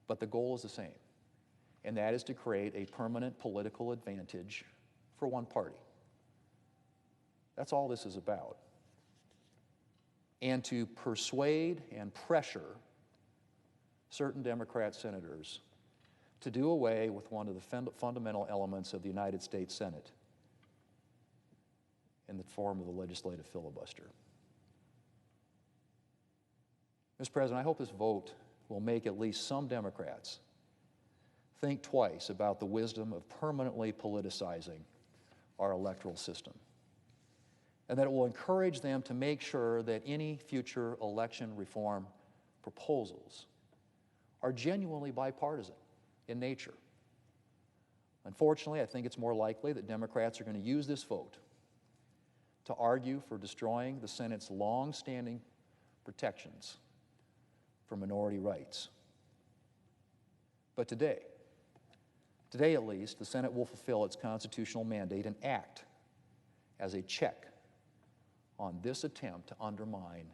but the goal is the same, and that is to create a permanent political advantage for one party. That's all this is about. And to persuade and pressure certain Democrat senators to do away with one of the fundamental elements of the United States Senate in the form of the legislative filibuster. Mr. President, I hope this vote will make at least some Democrats think twice about the wisdom of permanently politicizing our electoral system, and that it will encourage them to make sure that any future election reform proposals are genuinely bipartisan in nature. Unfortunately, I think it's more likely that Democrats are going to use this vote to argue for destroying the Senate's long-standing protections for minority rights. But today at least, the Senate will fulfill its constitutional mandate and act as a check on this attempt to undermine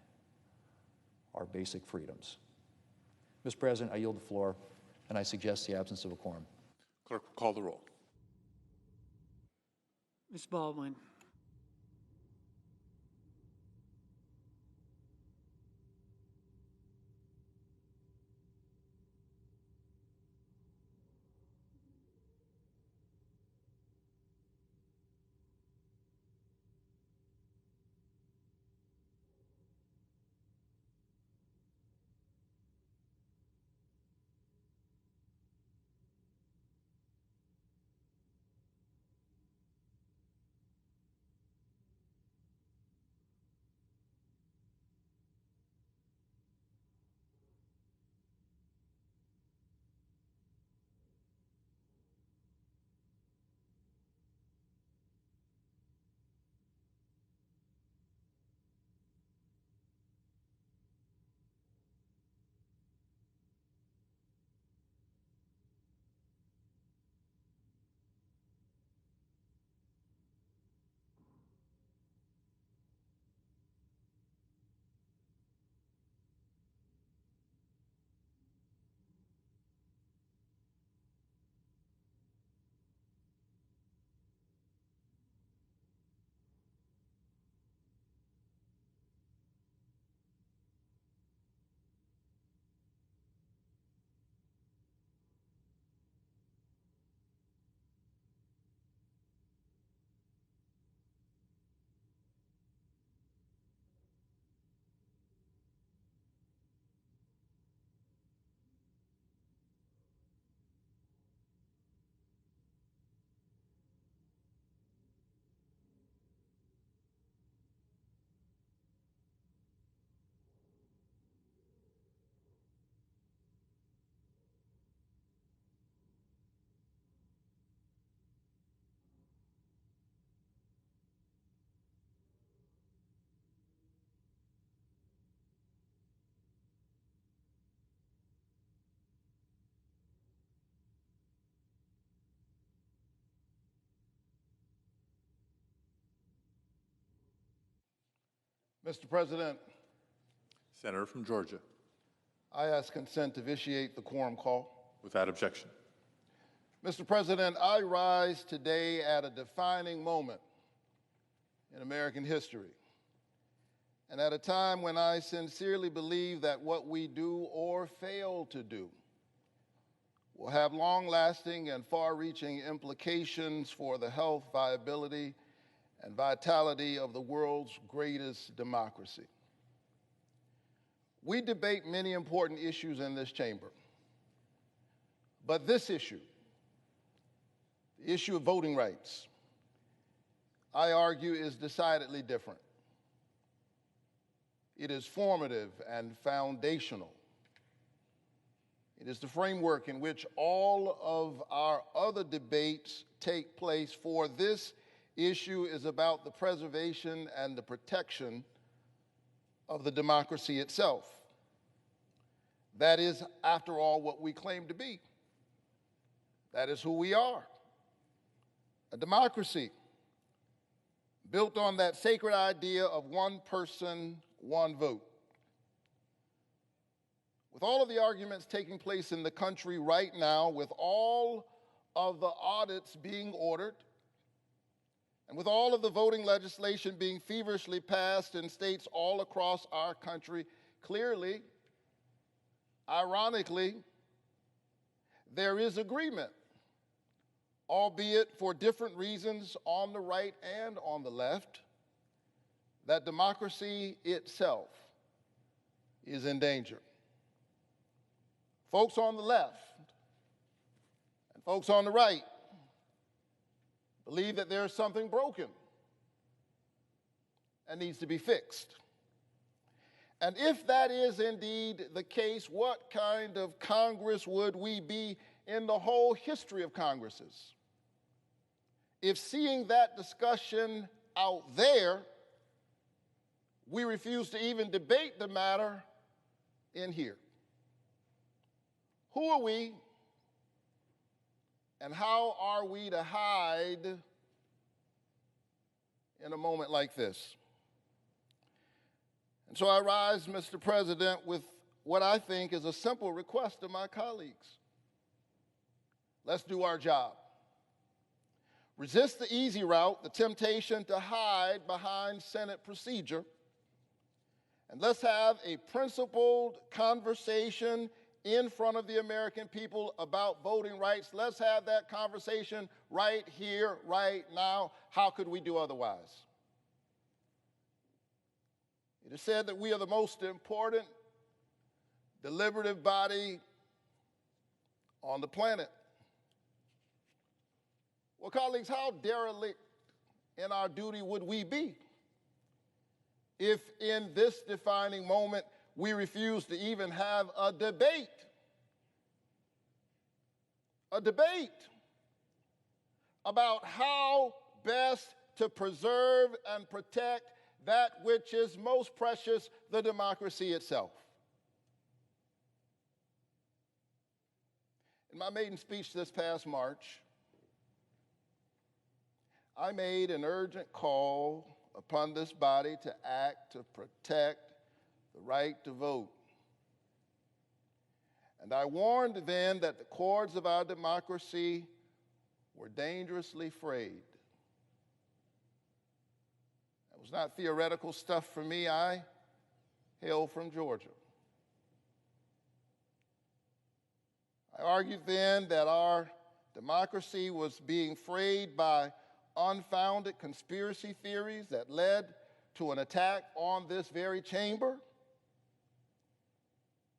our basic freedoms. Mr. President, I yield the floor, and I suggest the absence of a quorum. Clerk will call the roll. Ms. Baldwin. Mr. President, Senator from Georgia. I ask consent to vitiate the quorum call. Without objection. Mr. President, I rise today at a defining moment in American history, and at a time when I sincerely believe that what we do or fail to do will have long-lasting and far-reaching implications for the health, viability, and vitality of the world's greatest democracy. We debate many important issues in this chamber, but this issue, the issue of voting rights, I argue is decidedly different. It is formative and foundational. It is the framework in which all of our other debates take place, for this issue is about the preservation and the protection of the democracy itself. That is, after all, what we claim to be. That is who we are, a democracy built on that sacred idea of one person, one vote. With all of the arguments taking place in the country right now, with all of the audits being ordered, and with all of the voting legislation being feverishly passed in states all across our country, clearly, ironically, there is agreement, albeit for different reasons on the right and on the left, that democracy itself is in danger. Folks on the left and folks on the right believe that there's something broken and needs to be fixed. And if that is indeed the case, what kind of Congress would we be in the whole history of Congresses if, seeing that discussion out there, we refuse to even debate the matter in here? Who are we, and how are we to hide in a moment like this? And so I rise, Mr. President, with what I think is a simple request to my colleagues. Let's do our job. Resist the easy route, the temptation to hide behind Senate procedure, and let's have a principled conversation in front of the American people about voting rights. Let's have that conversation right here, right now. How could we do otherwise? It is said that we are the most important deliberative body on the planet. Well, colleagues, how derelict in our duty would we be if in this defining moment we refuse to even have a debate about how best to preserve and protect that which is most precious, the democracy itself. In my maiden speech this past March, I made an urgent call upon this body to act to protect the right to vote. And I warned then that the cords of our democracy were dangerously frayed. That was not theoretical stuff for me. I hail from Georgia. I argued then that our democracy was being frayed by unfounded conspiracy theories that led to an attack on this very chamber,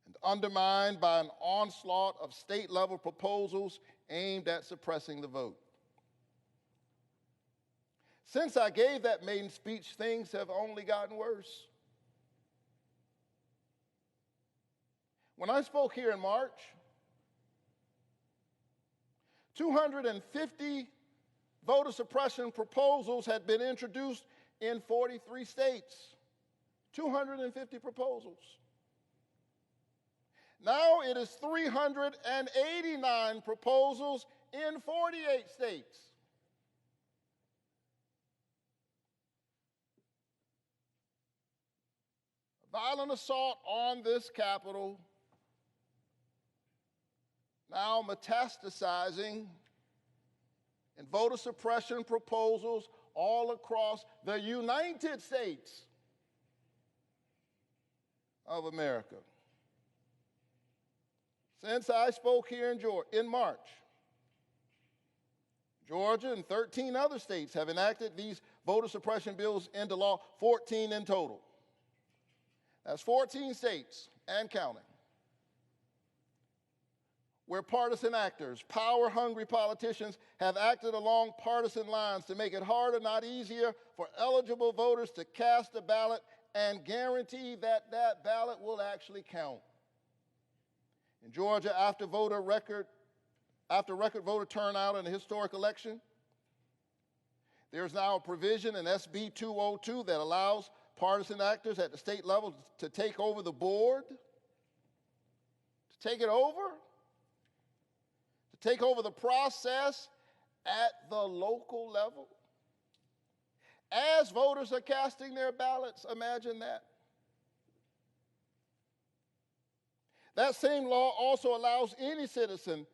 and undermined by an onslaught of state-level proposals aimed at suppressing the vote. Since I gave that maiden speech, things have only gotten worse. When I spoke here in March, 250 voter suppression proposals had been introduced in 43 states. 250 proposals. Now it is 389 proposals in 48 states. violent assault on this Capitol, now metastasizing in voter suppression proposals all across the United States of America. Since I spoke here in March, Georgia and 13 other states have enacted these voter suppression bills into law, 14 in total. That's 14 states and counting, where partisan actors, power-hungry politicians have acted along partisan lines to make it harder, not easier, for eligible voters to cast a ballot and guarantee that that ballot will actually count. In Georgia, after record voter turnout in a historic election, there's now a provision in SB 202 that allows partisan actors at the state level to take over the board, to take it over, to take over the process at the local level. As voters are casting their ballots, imagine that. That same law also allows any citizen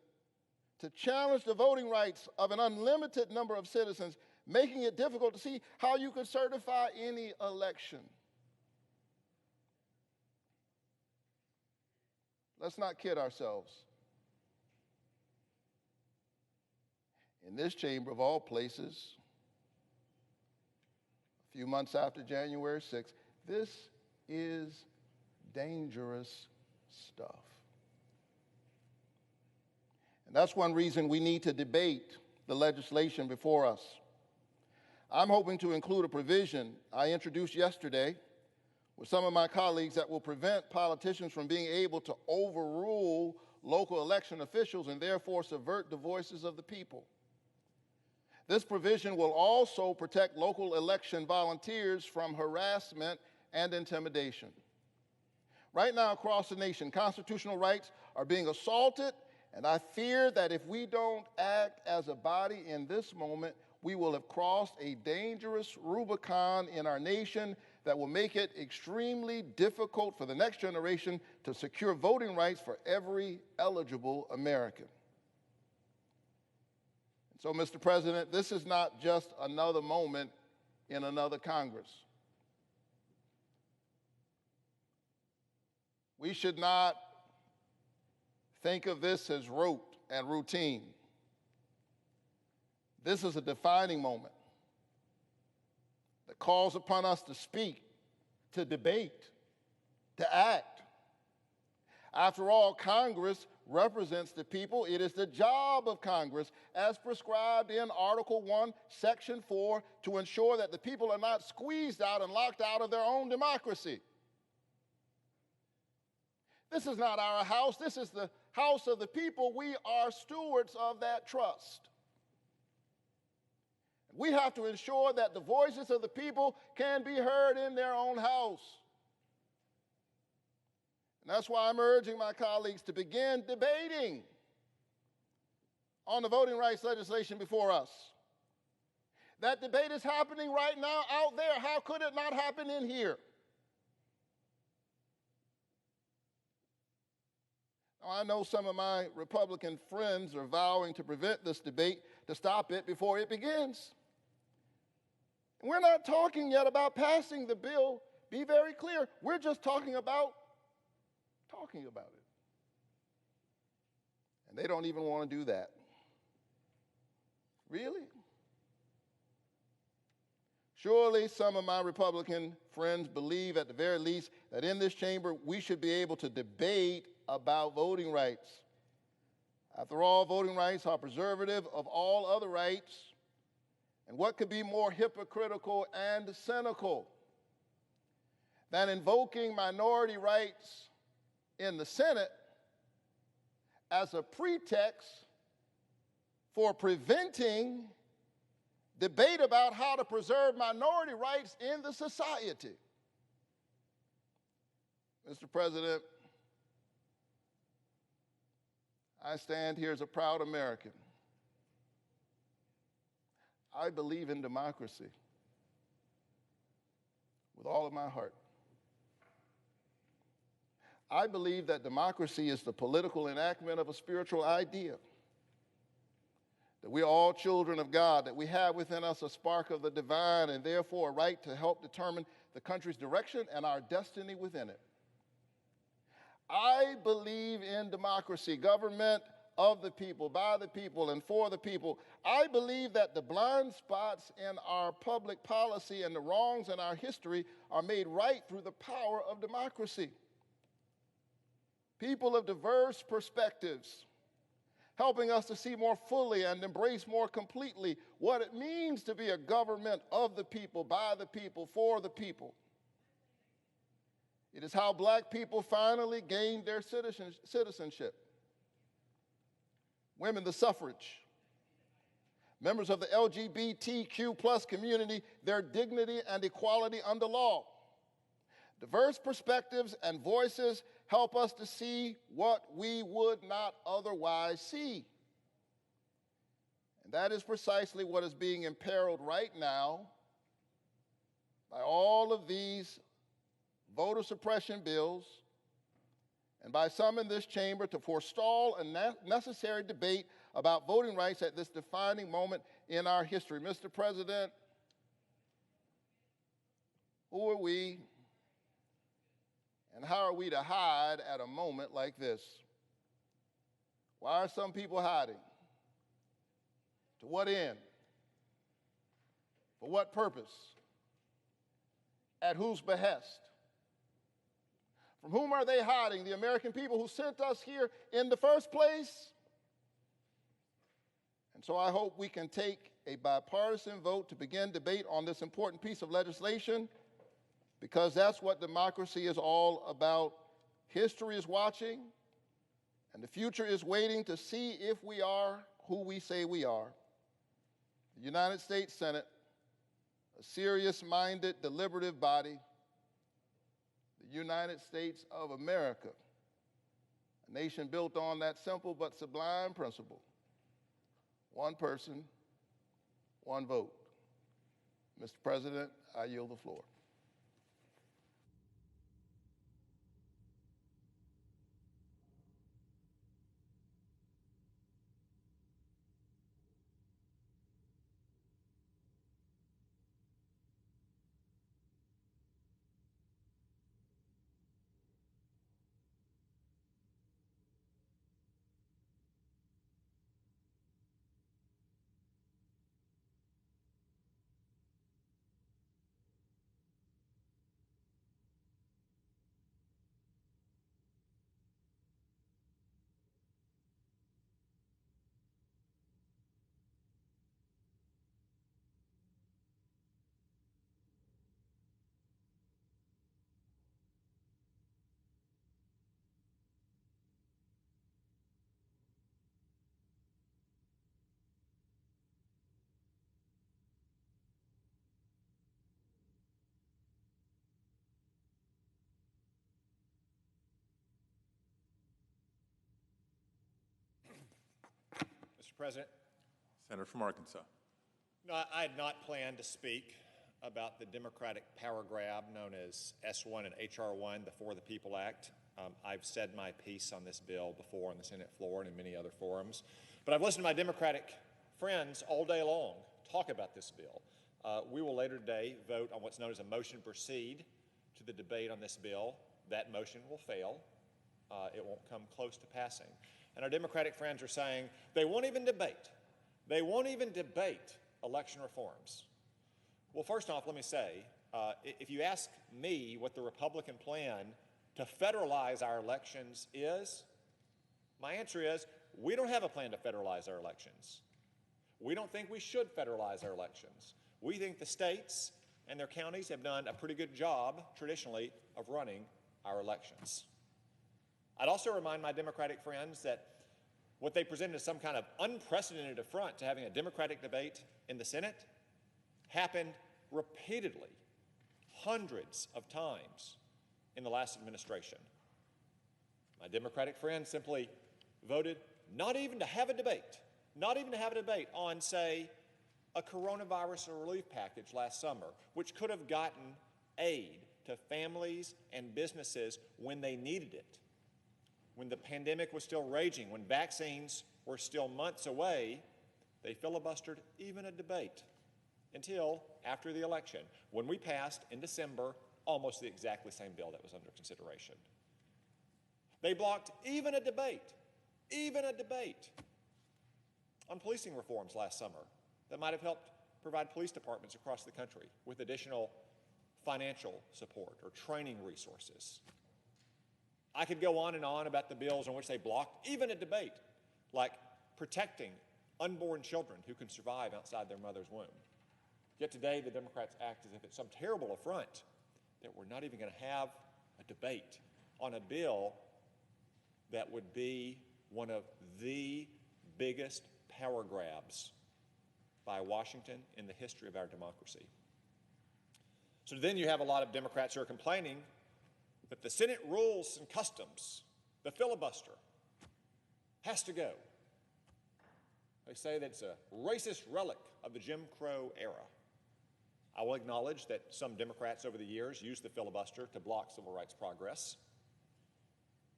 to challenge the voting rights of an unlimited number of citizens, making it difficult to see how you could certify any election. Let's not kid ourselves. In this chamber, of all places, a few months after January 6th, this is dangerous stuff. And that's one reason we need to debate the legislation before us. I'm hoping to include a provision I introduced yesterday with some of my colleagues that will prevent politicians from being able to overrule local election officials and therefore subvert the voices of the people. This provision will also protect local election volunteers from harassment and intimidation. Right now across the nation, constitutional rights are being assaulted, and I fear that if we don't act as a body in this moment, we will have crossed a dangerous Rubicon in our nation that will make it extremely difficult for the next generation to secure voting rights for every eligible American. And so, Mr. President, this is not just another moment in another Congress. We should not think of this as rote and routine. This is a defining moment that calls upon us to speak, to debate, to act. After all, Congress represents the people. It is the job of Congress, as prescribed in Article 1, Section 4, to ensure that the people are not squeezed out and locked out of their own democracy. This is not our house. This is the house of the people. We are stewards of that trust. We have to ensure that the voices of the people can be heard in their own house. And that's why I'm urging my colleagues to begin debating on the voting rights legislation before us. That debate is happening right now out there. How could it not happen in here? Now, I know some of my Republican friends are vowing to prevent this debate, to stop it before it begins. And we're not talking yet about passing the bill. Be very clear. We're just talking about it. And they don't even want to do that. Really? Surely some of my Republican friends believe, at the very least, that in this chamber we should be able to debate about voting rights. After all, voting rights are preservative of all other rights. And what could be more hypocritical and cynical than invoking minority rights in the Senate as a pretext for preventing debate about how to preserve minority rights in the society? Mr. President, I stand here as a proud American. I believe in democracy with all of my heart. I believe that democracy is the political enactment of a spiritual idea, that we are all children of God, that we have within us a spark of the divine and therefore a right to help determine the country's direction and our destiny within it. I believe in democracy, government of the people, by the people, and for the people. I believe that the blind spots in our public policy and the wrongs in our history are made right through the power of democracy. People of diverse perspectives, helping us to see more fully and embrace more completely what it means to be a government of the people, by the people, for the people. It is how black people finally gained their citizenship. Women, the suffrage. Members of the LGBTQ plus community, their dignity and equality under law. Diverse perspectives and voices help us to see what we would not otherwise see. And that is precisely what is being imperiled right now by all of these voter suppression bills and by some in this chamber to forestall a necessary debate about voting rights at this defining moment in our history. Mr. President, who are we and how are we to hide at a moment like this? Why are some people hiding? To what end? For what purpose? At whose behest? From whom are they hiding? The American people who sent us here in the first place? And so I hope we can take a bipartisan vote to begin debate on this important piece of legislation, because that's what democracy is all about. History is watching, and the future is waiting to see if we are who we say we are. The United States Senate, a serious-minded, deliberative body, the United States of America, a nation built on that simple but sublime principle: one person, one vote. Mr. President, I yield the floor. Mr. President, Senator from Arkansas. no, I had not planned to speak about the Democratic power grab known as S1 and HR1, the For the People Act. I've said my piece on this bill before on the Senate floor and in many other forums. But I've listened to my Democratic friends all day long talk about this bill. We will later today vote on what's known as a motion to proceed to the debate on this bill. That motion will fail. It won't come close to passing. And our Democratic friends are saying they won't even debate. They won't even debate election reforms. Well, first off, let me say, if you ask me what the Republican plan to federalize our elections is, my answer is we don't have a plan to federalize our elections. We don't think we should federalize our elections. We think the states and their counties have done a pretty good job, traditionally, of running our elections. I'd also remind my Democratic friends that what they presented as some kind of unprecedented affront to having a Democratic debate in the Senate happened repeatedly, hundreds of times in the last administration. My Democratic friends simply voted not even to have a debate on, say, a coronavirus relief package last summer, which could have gotten aid to to families and businesses when they needed it. When the pandemic was still raging, when vaccines were still months away, they filibustered even a debate until after the election, when we passed in December almost the exactly same bill that was under consideration. They blocked even a debate on policing reforms last summer that might have helped provide police departments across the country with additional financial support or training resources. I could go on and on about the bills on which they blocked even a debate, like protecting unborn children who can survive outside their mother's womb. Yet today, the Democrats act as if it's some terrible affront that we're not even going to have a debate on a bill that would be one of the biggest power grabs by Washington in the history of our democracy. So then you have a lot of Democrats who are complaining that the Senate Rules and Customs, the filibuster, has to go. They say that it's a racist relic of the Jim Crow era. I will acknowledge that some Democrats over the years used the filibuster to block civil rights progress.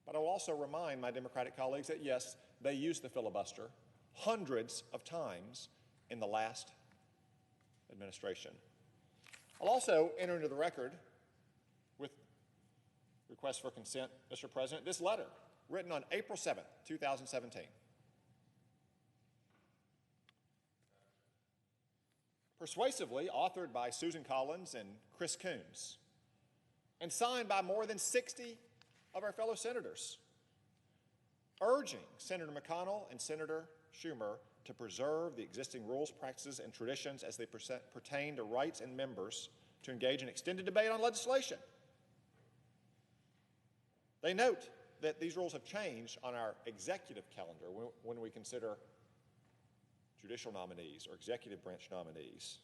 But I will also remind my Democratic colleagues that, yes, they used the filibuster hundreds of times in the last administration. I'll also enter into the record, with request for consent, Mr. President, this letter written on April 7th, 2017. Persuasively authored by Susan Collins and Chris Coons, and signed by more than 60 of our fellow senators, urging Senator McConnell and Senator Schumer to preserve the existing rules, practices, and traditions as they pertain to rights and members to engage in extended debate on legislation. They note that these rules have changed on our executive calendar when we consider judicial nominees or executive branch nominees.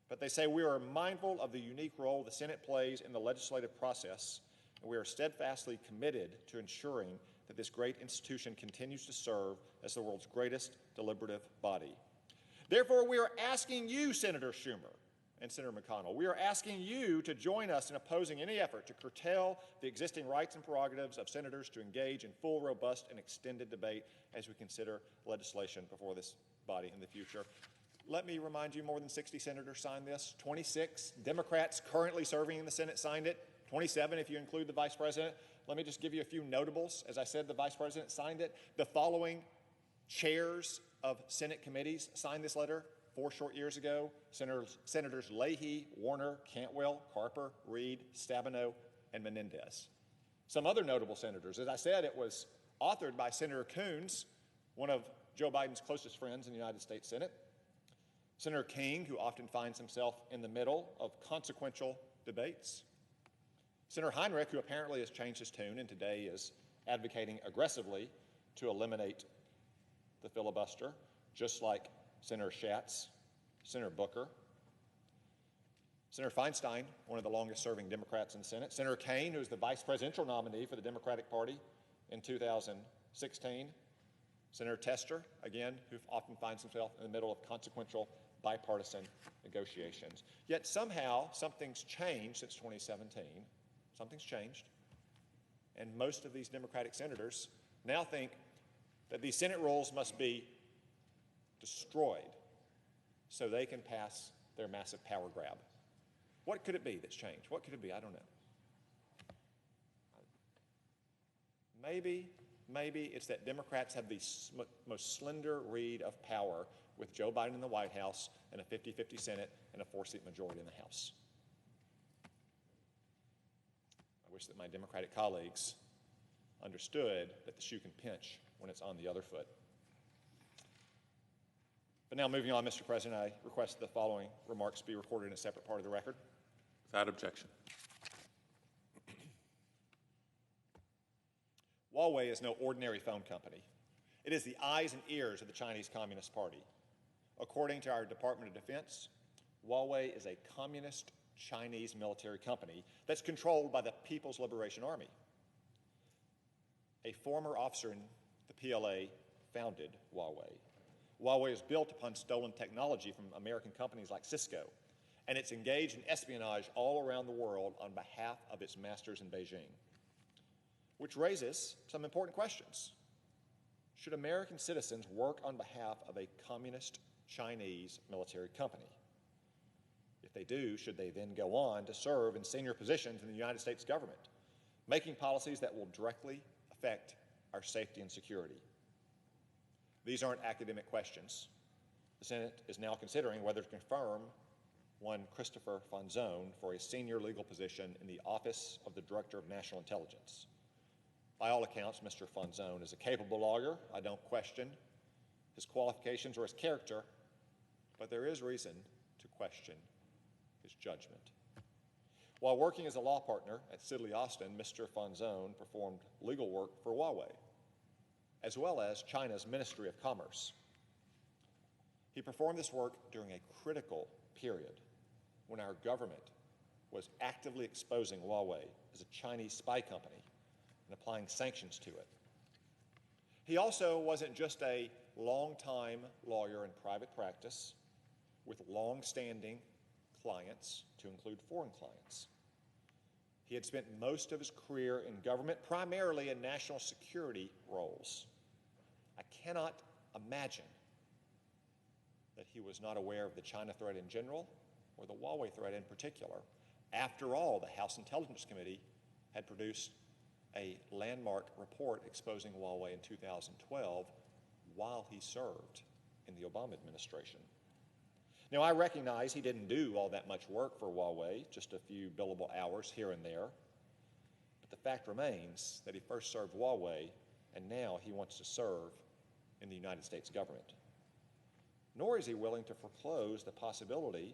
But they say we are mindful of the unique role the Senate plays in the legislative process, and we are steadfastly committed to ensuring that this great institution continues to serve as the world's greatest deliberative body. Therefore, we are asking you, Senator Schumer and Senator McConnell, we are asking you to join us in opposing any effort to curtail the existing rights and prerogatives of senators to engage in full, robust, and extended debate as we consider legislation before this body in the future. Let me remind you, more than 60 senators signed this. 26 Democrats currently serving in the Senate signed it. 27 if you include the Vice President. Let me just give you a few notables. As I said, the Vice President signed it. The following chairs of Senate committees signed this letter 4 short years ago: Senators Leahy, Warner, Cantwell, Carper, Reed, Stabenow, and Menendez. Some other notable senators. As I said, it was authored by Senator Coons, one of Joe Biden's closest friends in the United States Senate. Senator King, who often finds himself in the middle of consequential debates. Senator Heinrich, who apparently has changed his tune and today is advocating aggressively to eliminate the filibuster, just like Senator Schatz, Senator Booker. Senator Feinstein, one of the longest-serving Democrats in the Senate. Senator Kaine, who is the vice presidential nominee for the Democratic Party in 2016. Senator Tester, again, who often finds himself in the middle of consequential bipartisan negotiations. Yet somehow something's changed since 2017. Something's changed. And most of these Democratic senators now think that these Senate rules must be destroyed so they can pass their massive power grab. What could it be that's changed? What could it be? I don't know. Maybe it's that Democrats have the most slender reed of power with Joe Biden in the White House and a 50-50 Senate and a 4-seat majority in the House. I wish that my Democratic colleagues understood that the shoe can pinch when it's on the other foot. But now moving on, Mr. President, I request the following remarks be recorded in a separate part of the record. Without objection. Huawei is no ordinary phone company. It is the eyes and ears of the Chinese Communist Party. According to our Department of Defense, Huawei is a communist Chinese military company that's controlled by the People's Liberation Army. A former officer in the PLA founded Huawei. Huawei is built upon stolen technology from American companies like Cisco and it's engaged in espionage all around the world on behalf of its masters in Beijing. Which raises some important questions. Should American citizens work on behalf of a communist Chinese military company? If they do, should they then go on to serve in senior positions in the United States government, making policies that will directly affect our safety and security? These aren't academic questions. The Senate is now considering whether to confirm one Christopher Fonzone for a senior legal position in the Office of the Director of National Intelligence. By all accounts, Mr. Fonzone is a capable lawyer. I don't question his qualifications or his character, but there is reason to question his judgment. While working as a law partner at Sidley Austin, Mr. Fonzone performed legal work for Huawei, as well as China's Ministry of Commerce. He performed this work during a critical period when our government was actively exposing Huawei as a Chinese spy company and applying sanctions to it. He also wasn't just a long-time lawyer in private practice with long-standing clients, to include foreign clients. He had spent most of his career in government, primarily in national security roles. I cannot imagine that he was not aware of the China threat in general or the Huawei threat in particular. After all, the House Intelligence Committee had produced a landmark report exposing Huawei in 2012 while he served in the Obama administration. Now, I recognize he didn't do all that much work for Huawei, just a few billable hours here and there. But the fact remains that he first served Huawei, and now he wants to serve in the United States government. Nor is he willing to foreclose the possibility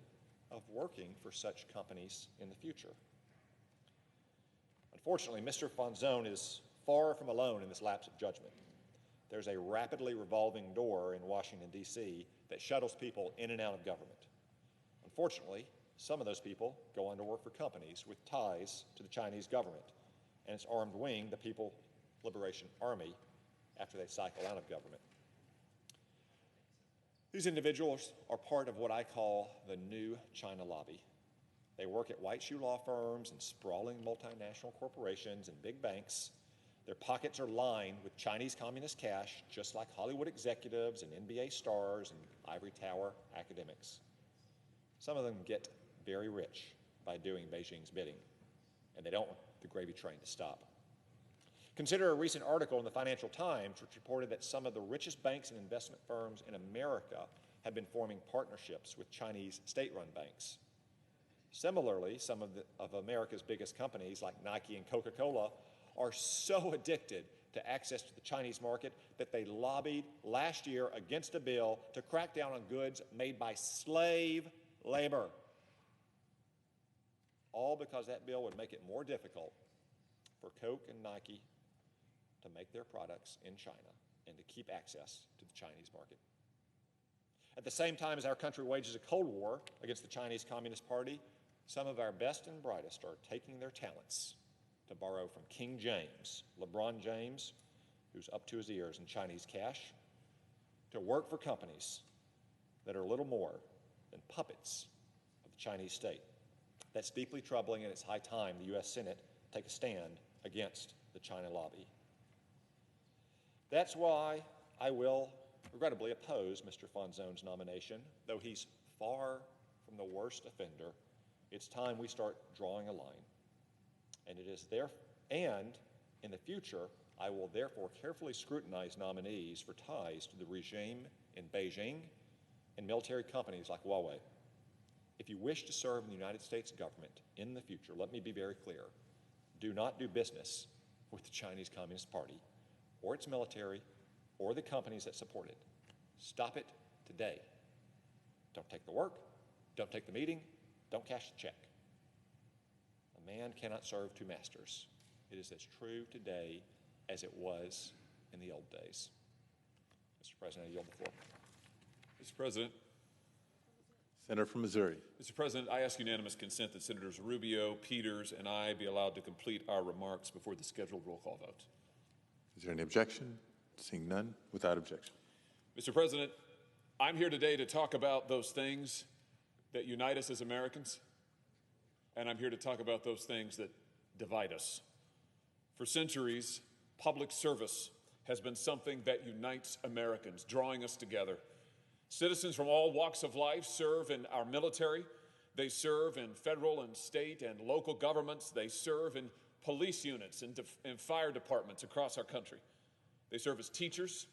of working for such companies in the future. Unfortunately, Mr. Fonzone is far from alone in this lapse of judgment. There's a rapidly revolving door in Washington, D.C. that shuttles people in and out of government. Unfortunately, some of those people go on to work for companies with ties to the Chinese government and its armed wing, the People Liberation Army, after they cycle out of government. These individuals are part of what I call the new China lobby. They work at white shoe law firms and sprawling multinational corporations and big banks. Their pockets are lined with Chinese communist cash, just like Hollywood executives and NBA stars and ivory tower academics. Some of them get very rich by doing Beijing's bidding, and they don't want the gravy train to stop. Consider a recent article in the Financial Times which reported that some of the richest banks and investment firms in America have been forming partnerships with Chinese state-run banks. Similarly, some of America's biggest companies like Nike and Coca-Cola are so addicted to access to the Chinese market that they lobbied last year against a bill to crack down on goods made by slave labor. All because that bill would make it more difficult for Coke and Nike to make their products in China and to keep access to the Chinese market. At the same time as our country wages a Cold War against the Chinese Communist Party, some of our best and brightest are taking their talents to borrow from King James, LeBron James, who's up to his ears in Chinese cash, to work for companies that are little more than puppets of the Chinese state. That's deeply troubling, and it's high time the U.S. Senate take a stand against the China lobby. That's why I will regrettably oppose Mr. Fonzone's nomination. Though he's far from the worst offender, it's time we start drawing a line. And in the future, I will therefore carefully scrutinize nominees for ties to the regime in Beijing and military companies like Huawei. If you wish to serve in the United States government in the future, let me be very clear. Do not do business with the Chinese Communist Party or its military or the companies that support it. Stop it today. Don't take the work, don't take the meeting, don't cash the check. A man cannot serve two masters. It is as true today as it was in the old days. Mr. President, I yield the floor. Mr. President. Senator from Missouri. Mr. President, I ask unanimous consent that Senators Rubio, Peters, and I be allowed to complete our remarks before the scheduled roll call vote. Is there any objection? Seeing none, without objection. Mr. President, I'm here today to talk about those things that unite us as Americans, and I'm here to talk about those things that divide us. For centuries, public service has been something that unites Americans, drawing us together. Citizens from all walks of life serve in our military. They serve in federal and state and local governments. They serve in police units and fire departments across our country. They serve as teachers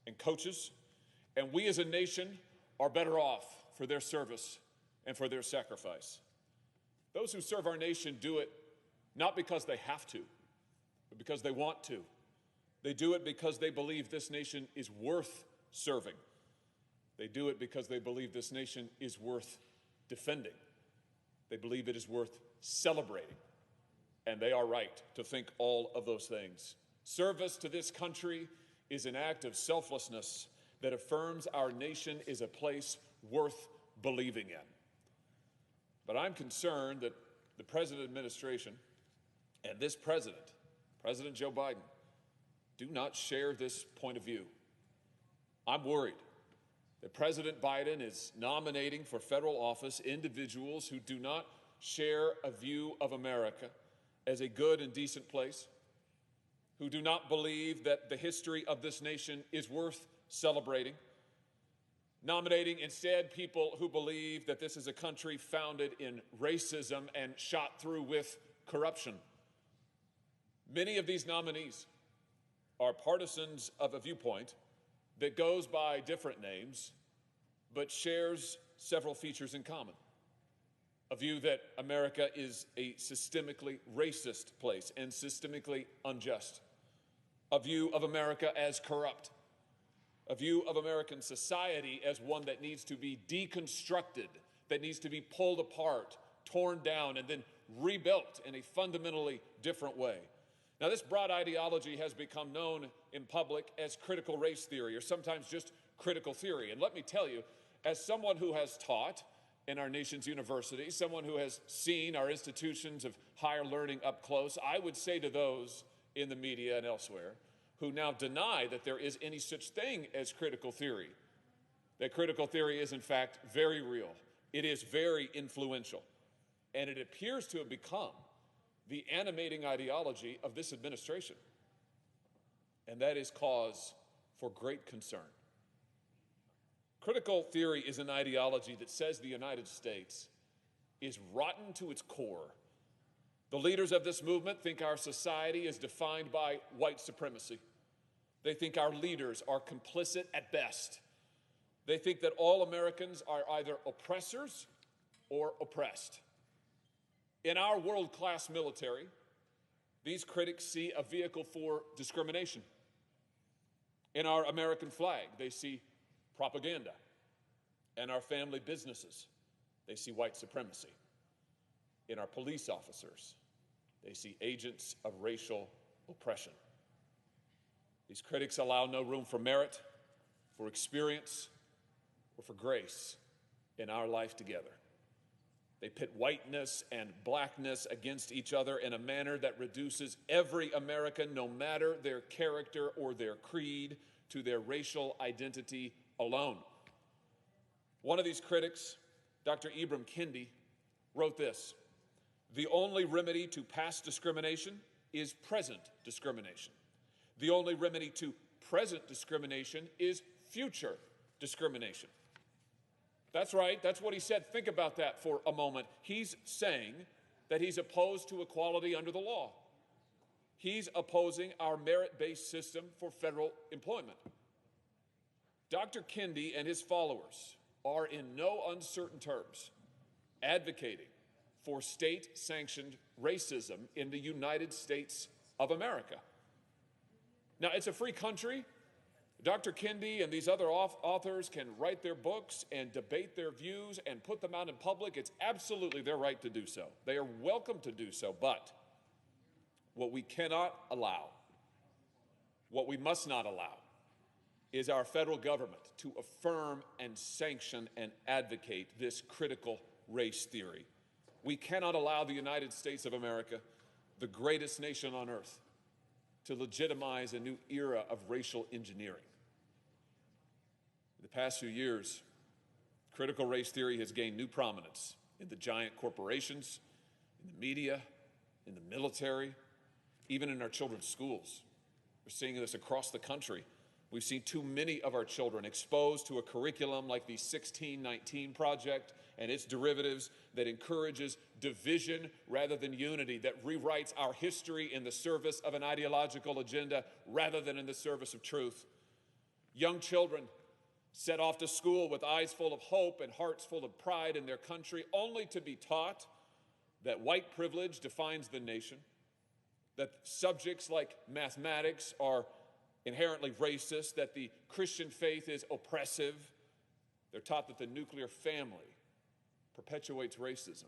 and coaches. And we as a nation are better off for their service and for their sacrifice. Those who serve our nation do it not because they have to, but because they want to. They do it because they believe this nation is worth serving. They do it because they believe this nation is worth defending. They believe it is worth celebrating. And they are right to think all of those things. Service to this country is an act of selflessness that affirms our nation is a place worth believing in. But I'm concerned that the President administration and this President Joe Biden, do not share this point of view. I'm worried that President Biden is nominating for federal office individuals who do not share a view of America as a good and decent place, who do not believe that the history of this nation is worth celebrating, nominating instead people who believe that this is a country founded in racism and shot through with corruption. Many of these nominees are partisans of a viewpoint that goes by different names, but shares several features in common. A view that America is a systemically racist place and systemically unjust. A view of America as corrupt. A view of American society as one that needs to be deconstructed, that needs to be pulled apart, torn down, and then rebuilt in a fundamentally different way. Now, this broad ideology has become known in public as critical race theory, or sometimes just critical theory. And let me tell you, as someone who has taught in our nation's universities, someone who has seen our institutions of higher learning up close, I would say to those in the media and elsewhere who now deny that there is any such thing as critical theory, that critical theory is in fact very real. It is very influential, and it appears to have become the animating ideology of this administration. And that is cause for great concern. Critical theory is an ideology that says the United States is rotten to its core. The leaders of this movement think our society is defined by white supremacy. They think our leaders are complicit at best. They think that all Americans are either oppressors or oppressed. In our world-class military, these critics see a vehicle for discrimination. In our American flag, they see propaganda. In our family businesses, they see white supremacy. In our police officers, they see agents of racial oppression. These critics allow no room for merit, for experience, or for grace in our life together. They pit whiteness and blackness against each other in a manner that reduces every American, no matter their character or their creed, to their racial identity alone. One of these critics, Dr. Ibram Kendi, wrote this: "The only remedy to past discrimination is present discrimination. The only remedy to present discrimination is future discrimination." That's right, that's what he said. Think about that for a moment. He's saying that he's opposed to equality under the law. He's opposing our merit-based system for federal employment. Dr. Kendi and his followers are in no uncertain terms advocating for state-sanctioned racism in the United States of America. Now, it's a free country. Dr. Kendi and these other authors can write their books and debate their views and put them out in public. It's absolutely their right to do so. They are welcome to do so, but what we cannot allow, what we must not allow, is our federal government to affirm and sanction and advocate this critical race theory. We cannot allow the United States of America, the greatest nation on earth, to legitimize a new era of racial engineering. In the past few years, Critical race theory has gained new prominence in the giant corporations, in the media, in the military, even in our children's schools. We're seeing this across the country. We've seen too many of our children exposed to a curriculum like the 1619 Project and its derivatives that encourages division rather than unity, that rewrites our history in the service of an ideological agenda rather than in the service of truth. Young children set off to school with eyes full of hope and hearts full of pride in their country, only to be taught that white privilege defines the nation, that subjects like mathematics are inherently racist, that the Christian faith is oppressive. They're taught that the nuclear family perpetuates racism.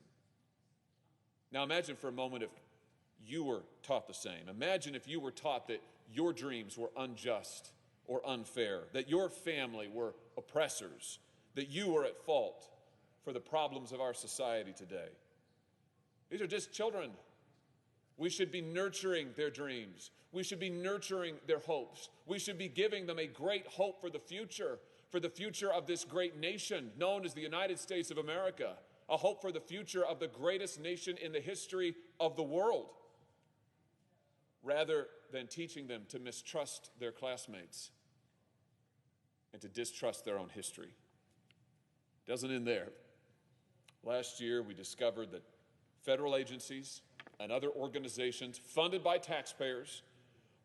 Now imagine for a moment if you were taught the same. Imagine if you were taught that your dreams were unjust or unfair, that your family were oppressors, that you were at fault for the problems of our society today. These are just children. We should be nurturing their dreams. We should be nurturing their hopes. We should be giving them a great hope for the future of this great nation known as the United States of America, a hope for the future of the greatest nation in the history of the world, rather than teaching them to mistrust their classmates and to distrust their own history. Doesn't end there. Last year, we discovered that federal agencies and other organizations funded by taxpayers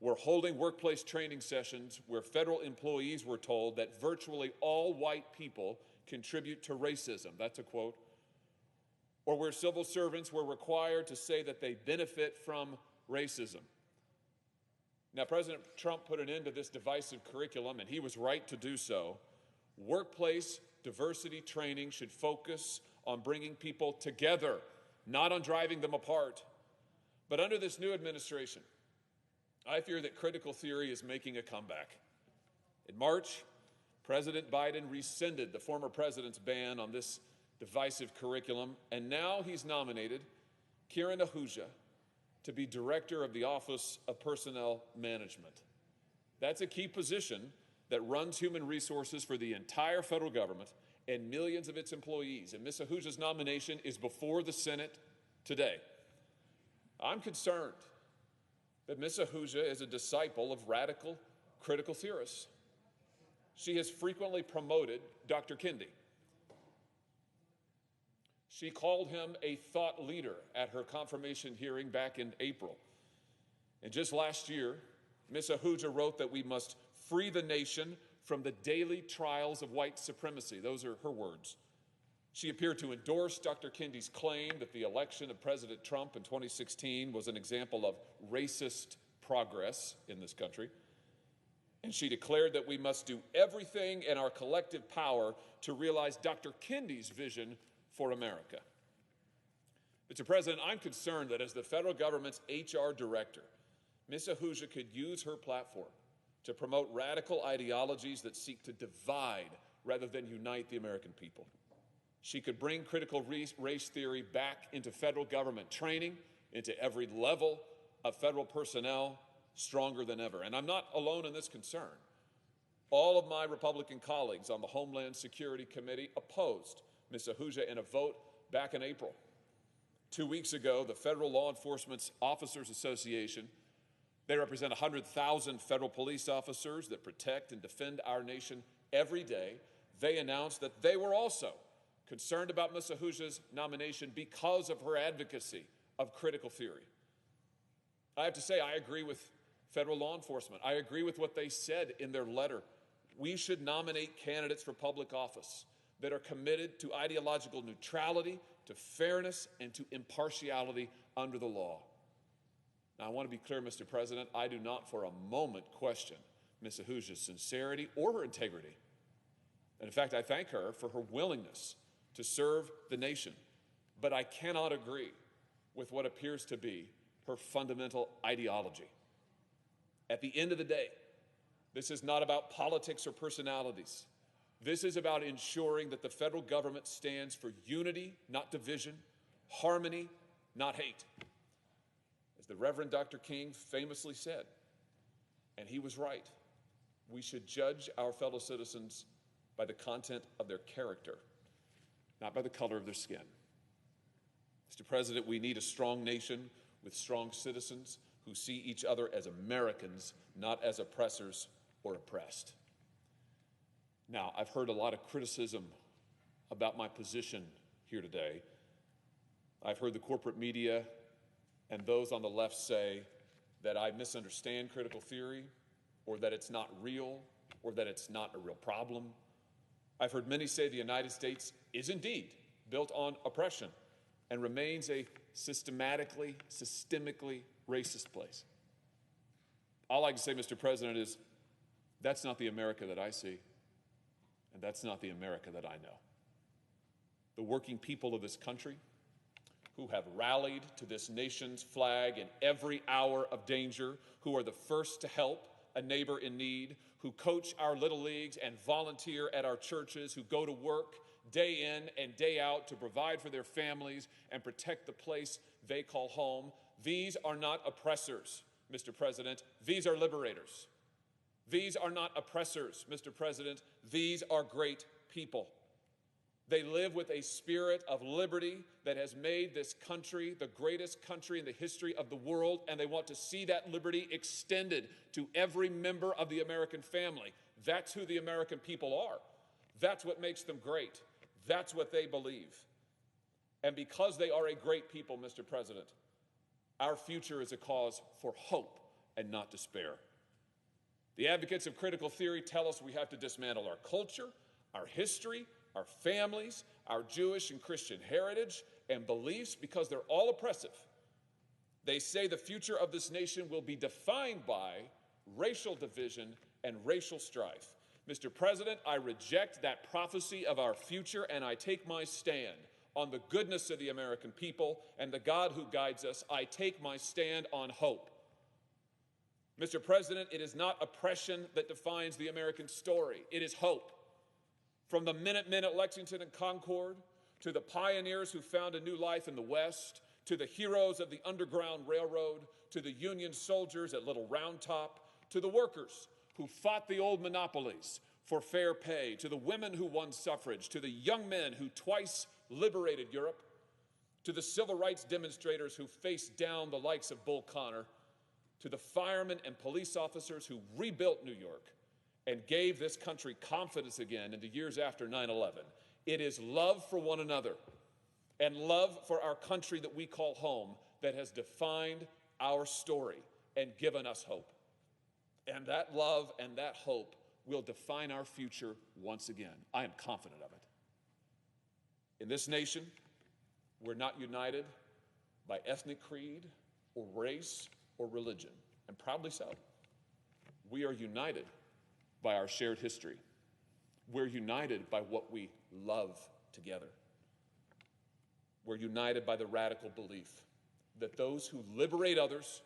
were holding workplace training sessions where federal employees were told that virtually all white people contribute to racism. That's a quote. Or where civil servants were required to say that they benefit from racism. Now, President Trump put an end to this divisive curriculum, and he was right to do so. Workplace diversity training should focus on bringing people together, not on driving them apart. But under this new administration, I fear that critical theory is making a comeback. In March, President Biden rescinded the former president's ban on this divisive curriculum, and now he's nominated Kiran Ahuja to be director of the Office of Personnel Management. That's a key position that runs human resources for the entire federal government and millions of its employees. And Ms. Ahuja's nomination is before the Senate today. I'm concerned that Ms. Ahuja is a disciple of radical critical theorists. She has frequently promoted Dr. Kendi. She called him a thought leader at her confirmation hearing back in April. And just last year, Ms. Ahuja wrote that we must free the nation from the daily trials of white supremacy. Those are her words. She appeared to endorse Dr. Kendi's claim that the election of President Trump in 2016 was an example of racist progress in this country. And she declared that we must do everything in our collective power to realize Dr. Kendi's vision for America. Mr. President, I'm concerned that as the federal government's HR director, Ms. Ahuja could use her platform to promote radical ideologies that seek to divide rather than unite the American people. She could bring critical race theory back into federal government training, into every level of federal personnel, stronger than ever. And I'm not alone in this concern. All of my Republican colleagues on the Homeland Security Committee opposed Ms. Ahuja in a vote back in April. 2 weeks ago, the Federal Law Enforcement Officers Association, they represent 100,000 federal police officers that protect and defend our nation every day. They announced that they were also concerned about Ms. Ahuja's nomination because of her advocacy of critical theory. I have to say, I agree with federal law enforcement. I agree with what they said in their letter. We should nominate candidates for public office that are committed to ideological neutrality, to fairness, and to impartiality under the law. Now, I want to be clear, Mr. President, I do not for a moment question Ms. Ahuja's sincerity or her integrity. And in fact, I thank her for her willingness to serve the nation. But I cannot agree with what appears to be her fundamental ideology. At the end of the day, this is not about politics or personalities. This is about ensuring that the federal government stands for unity, not division, harmony, not hate. As the Reverend Dr. King famously said, and he was right, we should judge our fellow citizens by the content of their character, not by the color of their skin. Mr. President, we need a strong nation with strong citizens who see each other as Americans, not as oppressors or oppressed. Now, I've heard a lot of criticism about my position here today. I've heard the corporate media and those on the left say that I misunderstand critical theory, or that it's not real, or that it's not a real problem. I've heard many say the United States is indeed built on oppression and remains a systemically racist place. All I can say, Mr. President, is that's not the America that I see, and that's not the America that I know. The working people of this country, who have rallied to this nation's flag in every hour of danger, who are the first to help a neighbor in need, who coach our little leagues and volunteer at our churches, who go to work day in and day out to provide for their families and protect the place they call home. These are not oppressors, Mr. President. These are liberators. These are not oppressors, Mr. President. These are great people. They live with a spirit of liberty that has made this country the greatest country in the history of the world, and they want to see that liberty extended to every member of the American family. That's who the American people are. That's what makes them great. That's what they believe. And because they are a great people, Mr. President, our future is a cause for hope and not despair. The advocates of critical theory tell us we have to dismantle our culture, our history, our families, our Jewish and Christian heritage and beliefs because they're all oppressive. They say the future of this nation will be defined by racial division and racial strife. Mr. President, I reject that prophecy of our future, and I take my stand on the goodness of the American people and the God who guides us. I take my stand on hope. Mr. President, it is not oppression that defines the American story. It is hope. From the Minutemen at Lexington and Concord, to the pioneers who found a new life in the West, to the heroes of the Underground Railroad, to the Union soldiers at Little Round Top, to the workers who fought the old monopolies for fair pay, to the women who won suffrage, to the young men who twice liberated Europe, to the civil rights demonstrators who faced down the likes of Bull Connor, to the firemen and police officers who rebuilt New York and gave this country confidence again in the years after 9/11. It is love for one another and love for our country that we call home that has defined our story and given us hope. And that love and that hope will define our future once again. I am confident of it. In this nation, we're not united by ethnic creed or race or religion, and proudly so. We are united by our shared history. We're united by what we love together. We're united by the radical belief that those who liberate others,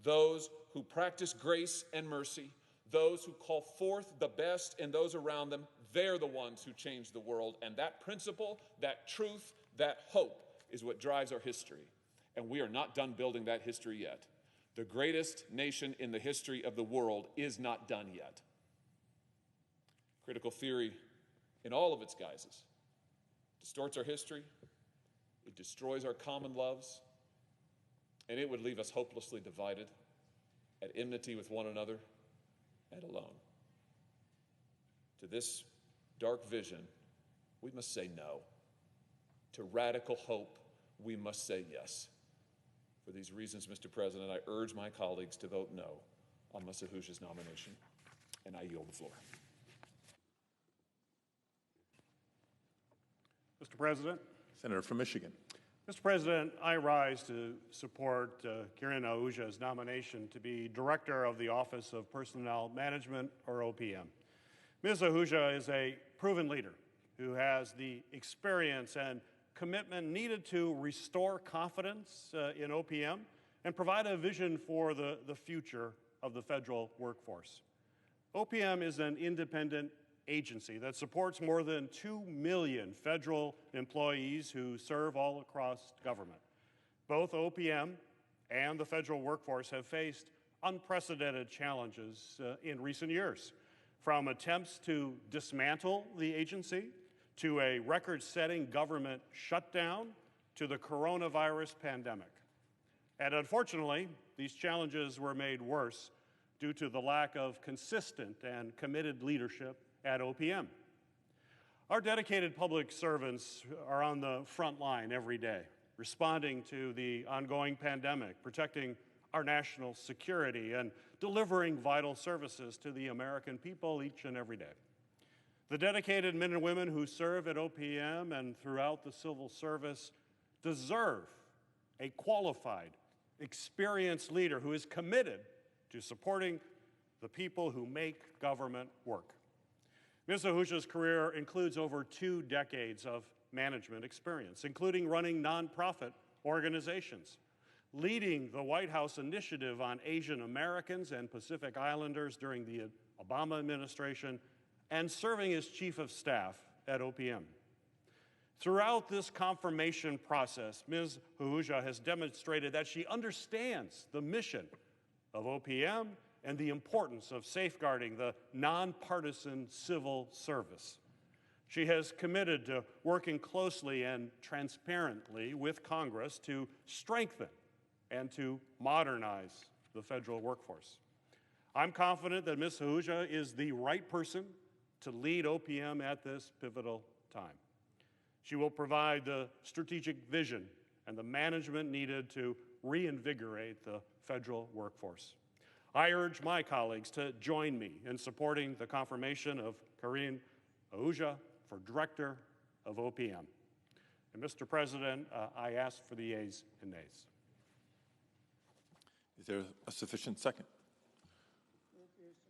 those who practice grace and mercy, those who call forth the best in those around them, they're the ones who change the world. And that principle, that truth, that hope is what drives our history. And we are not done building that history yet. The greatest nation in the history of the world is not done yet. Critical theory, in all of its guises, distorts our history, it destroys our common loves, and it would leave us hopelessly divided, at enmity with one another, and alone. To this dark vision, we must say no. To radical hope, we must say yes. For these reasons, Mr. President, I urge my colleagues to vote no on Massachusetts' nomination, and I yield the floor. Mr. President. Senator from Michigan. Mr. President, I rise to support Kiran Ahuja's nomination to be Director of the Office of Personnel Management, or OPM. Ms. Ahuja is a proven leader who has the experience and commitment needed to restore confidence in OPM and provide a vision for the future of the federal workforce. OPM is an independent agency that supports more than 2 million federal employees who serve all across government. Both OPM and the federal workforce have faced unprecedented challenges in recent years, from attempts to dismantle the agency to a record-setting government shutdown to the coronavirus pandemic. And unfortunately, these challenges were made worse due to the lack of consistent and committed leadership at OPM. Our dedicated public servants are on the front line every day, responding to the ongoing pandemic, protecting our national security, and delivering vital services to the American people each and every day. The dedicated men and women who serve at OPM and throughout the civil service deserve a qualified, experienced leader who is committed to supporting the people who make government work. Ms. Ahuja's career includes over 2 decades of management experience, including running nonprofit organizations, leading the White House Initiative on Asian Americans and Pacific Islanders during the Obama administration, and serving as Chief of Staff at OPM. Throughout this confirmation process, Ms. Ahuja has demonstrated that she understands the mission of OPM and the importance of safeguarding the nonpartisan civil service. She has committed to working closely and transparently with Congress to strengthen and to modernize the federal workforce. I'm confident that Ms. Ahuja is the right person to lead OPM at this pivotal time. She will provide the strategic vision and the management needed to reinvigorate the federal workforce. I urge my colleagues to join me in supporting the confirmation of Karine Ahuja for Director of OPM. And Mr. President, I ask for the yeas and nays. Is there a sufficient second?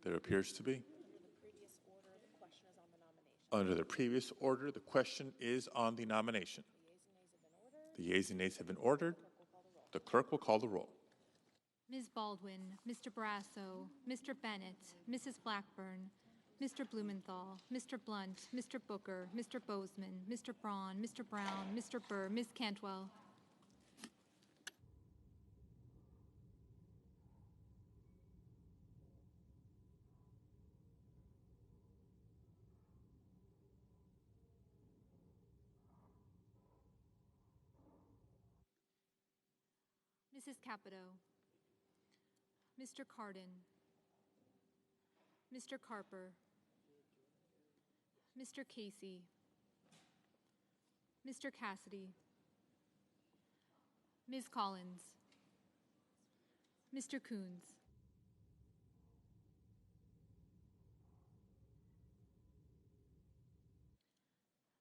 There appears to be. Under the previous order, the question is on the nomination. The yeas and nays have been ordered. The clerk will call the roll. Ms. Baldwin, Mr. Barrasso, Mr. Bennett, Mrs. Blackburn, Mr. Blumenthal, Mr. Blunt, Mr. Booker, Mr. Bozeman, Mr. Braun, Mr. Brown, Mr. Burr, Ms. Cantwell. Mrs. Capito, Mr. Cardin, Mr. Carper, Mr. Casey, Mr. Cassidy, Ms. Collins, Mr. Coons,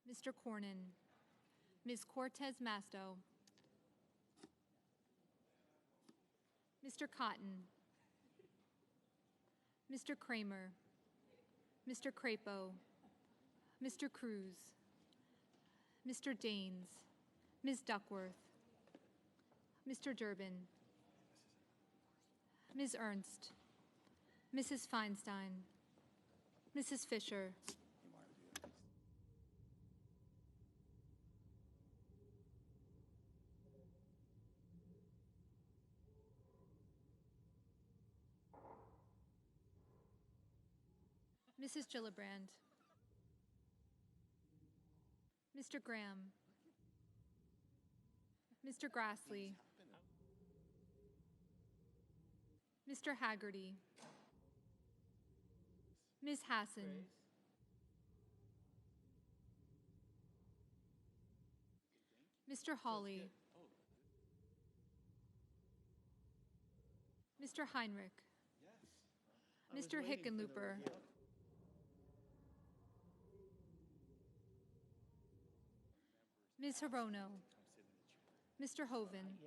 Mr. Cornyn, Ms. Cortez Masto, Mr. Cotton, Mr. Kramer, Mr. Crapo, Mr. Cruz, Mr. Daines, Ms. Duckworth, Mr. Durbin, Ms. Ernst, Mrs. Feinstein, Mrs. Fisher, Mrs. Gillibrand, Mr. Graham, Mr. Grassley, Mr. Haggerty, Ms. Hassan, Mr. Hawley, Mr. Heinrich, Mr. Hickenlooper, Ms. Hirono, Mr. Hoven,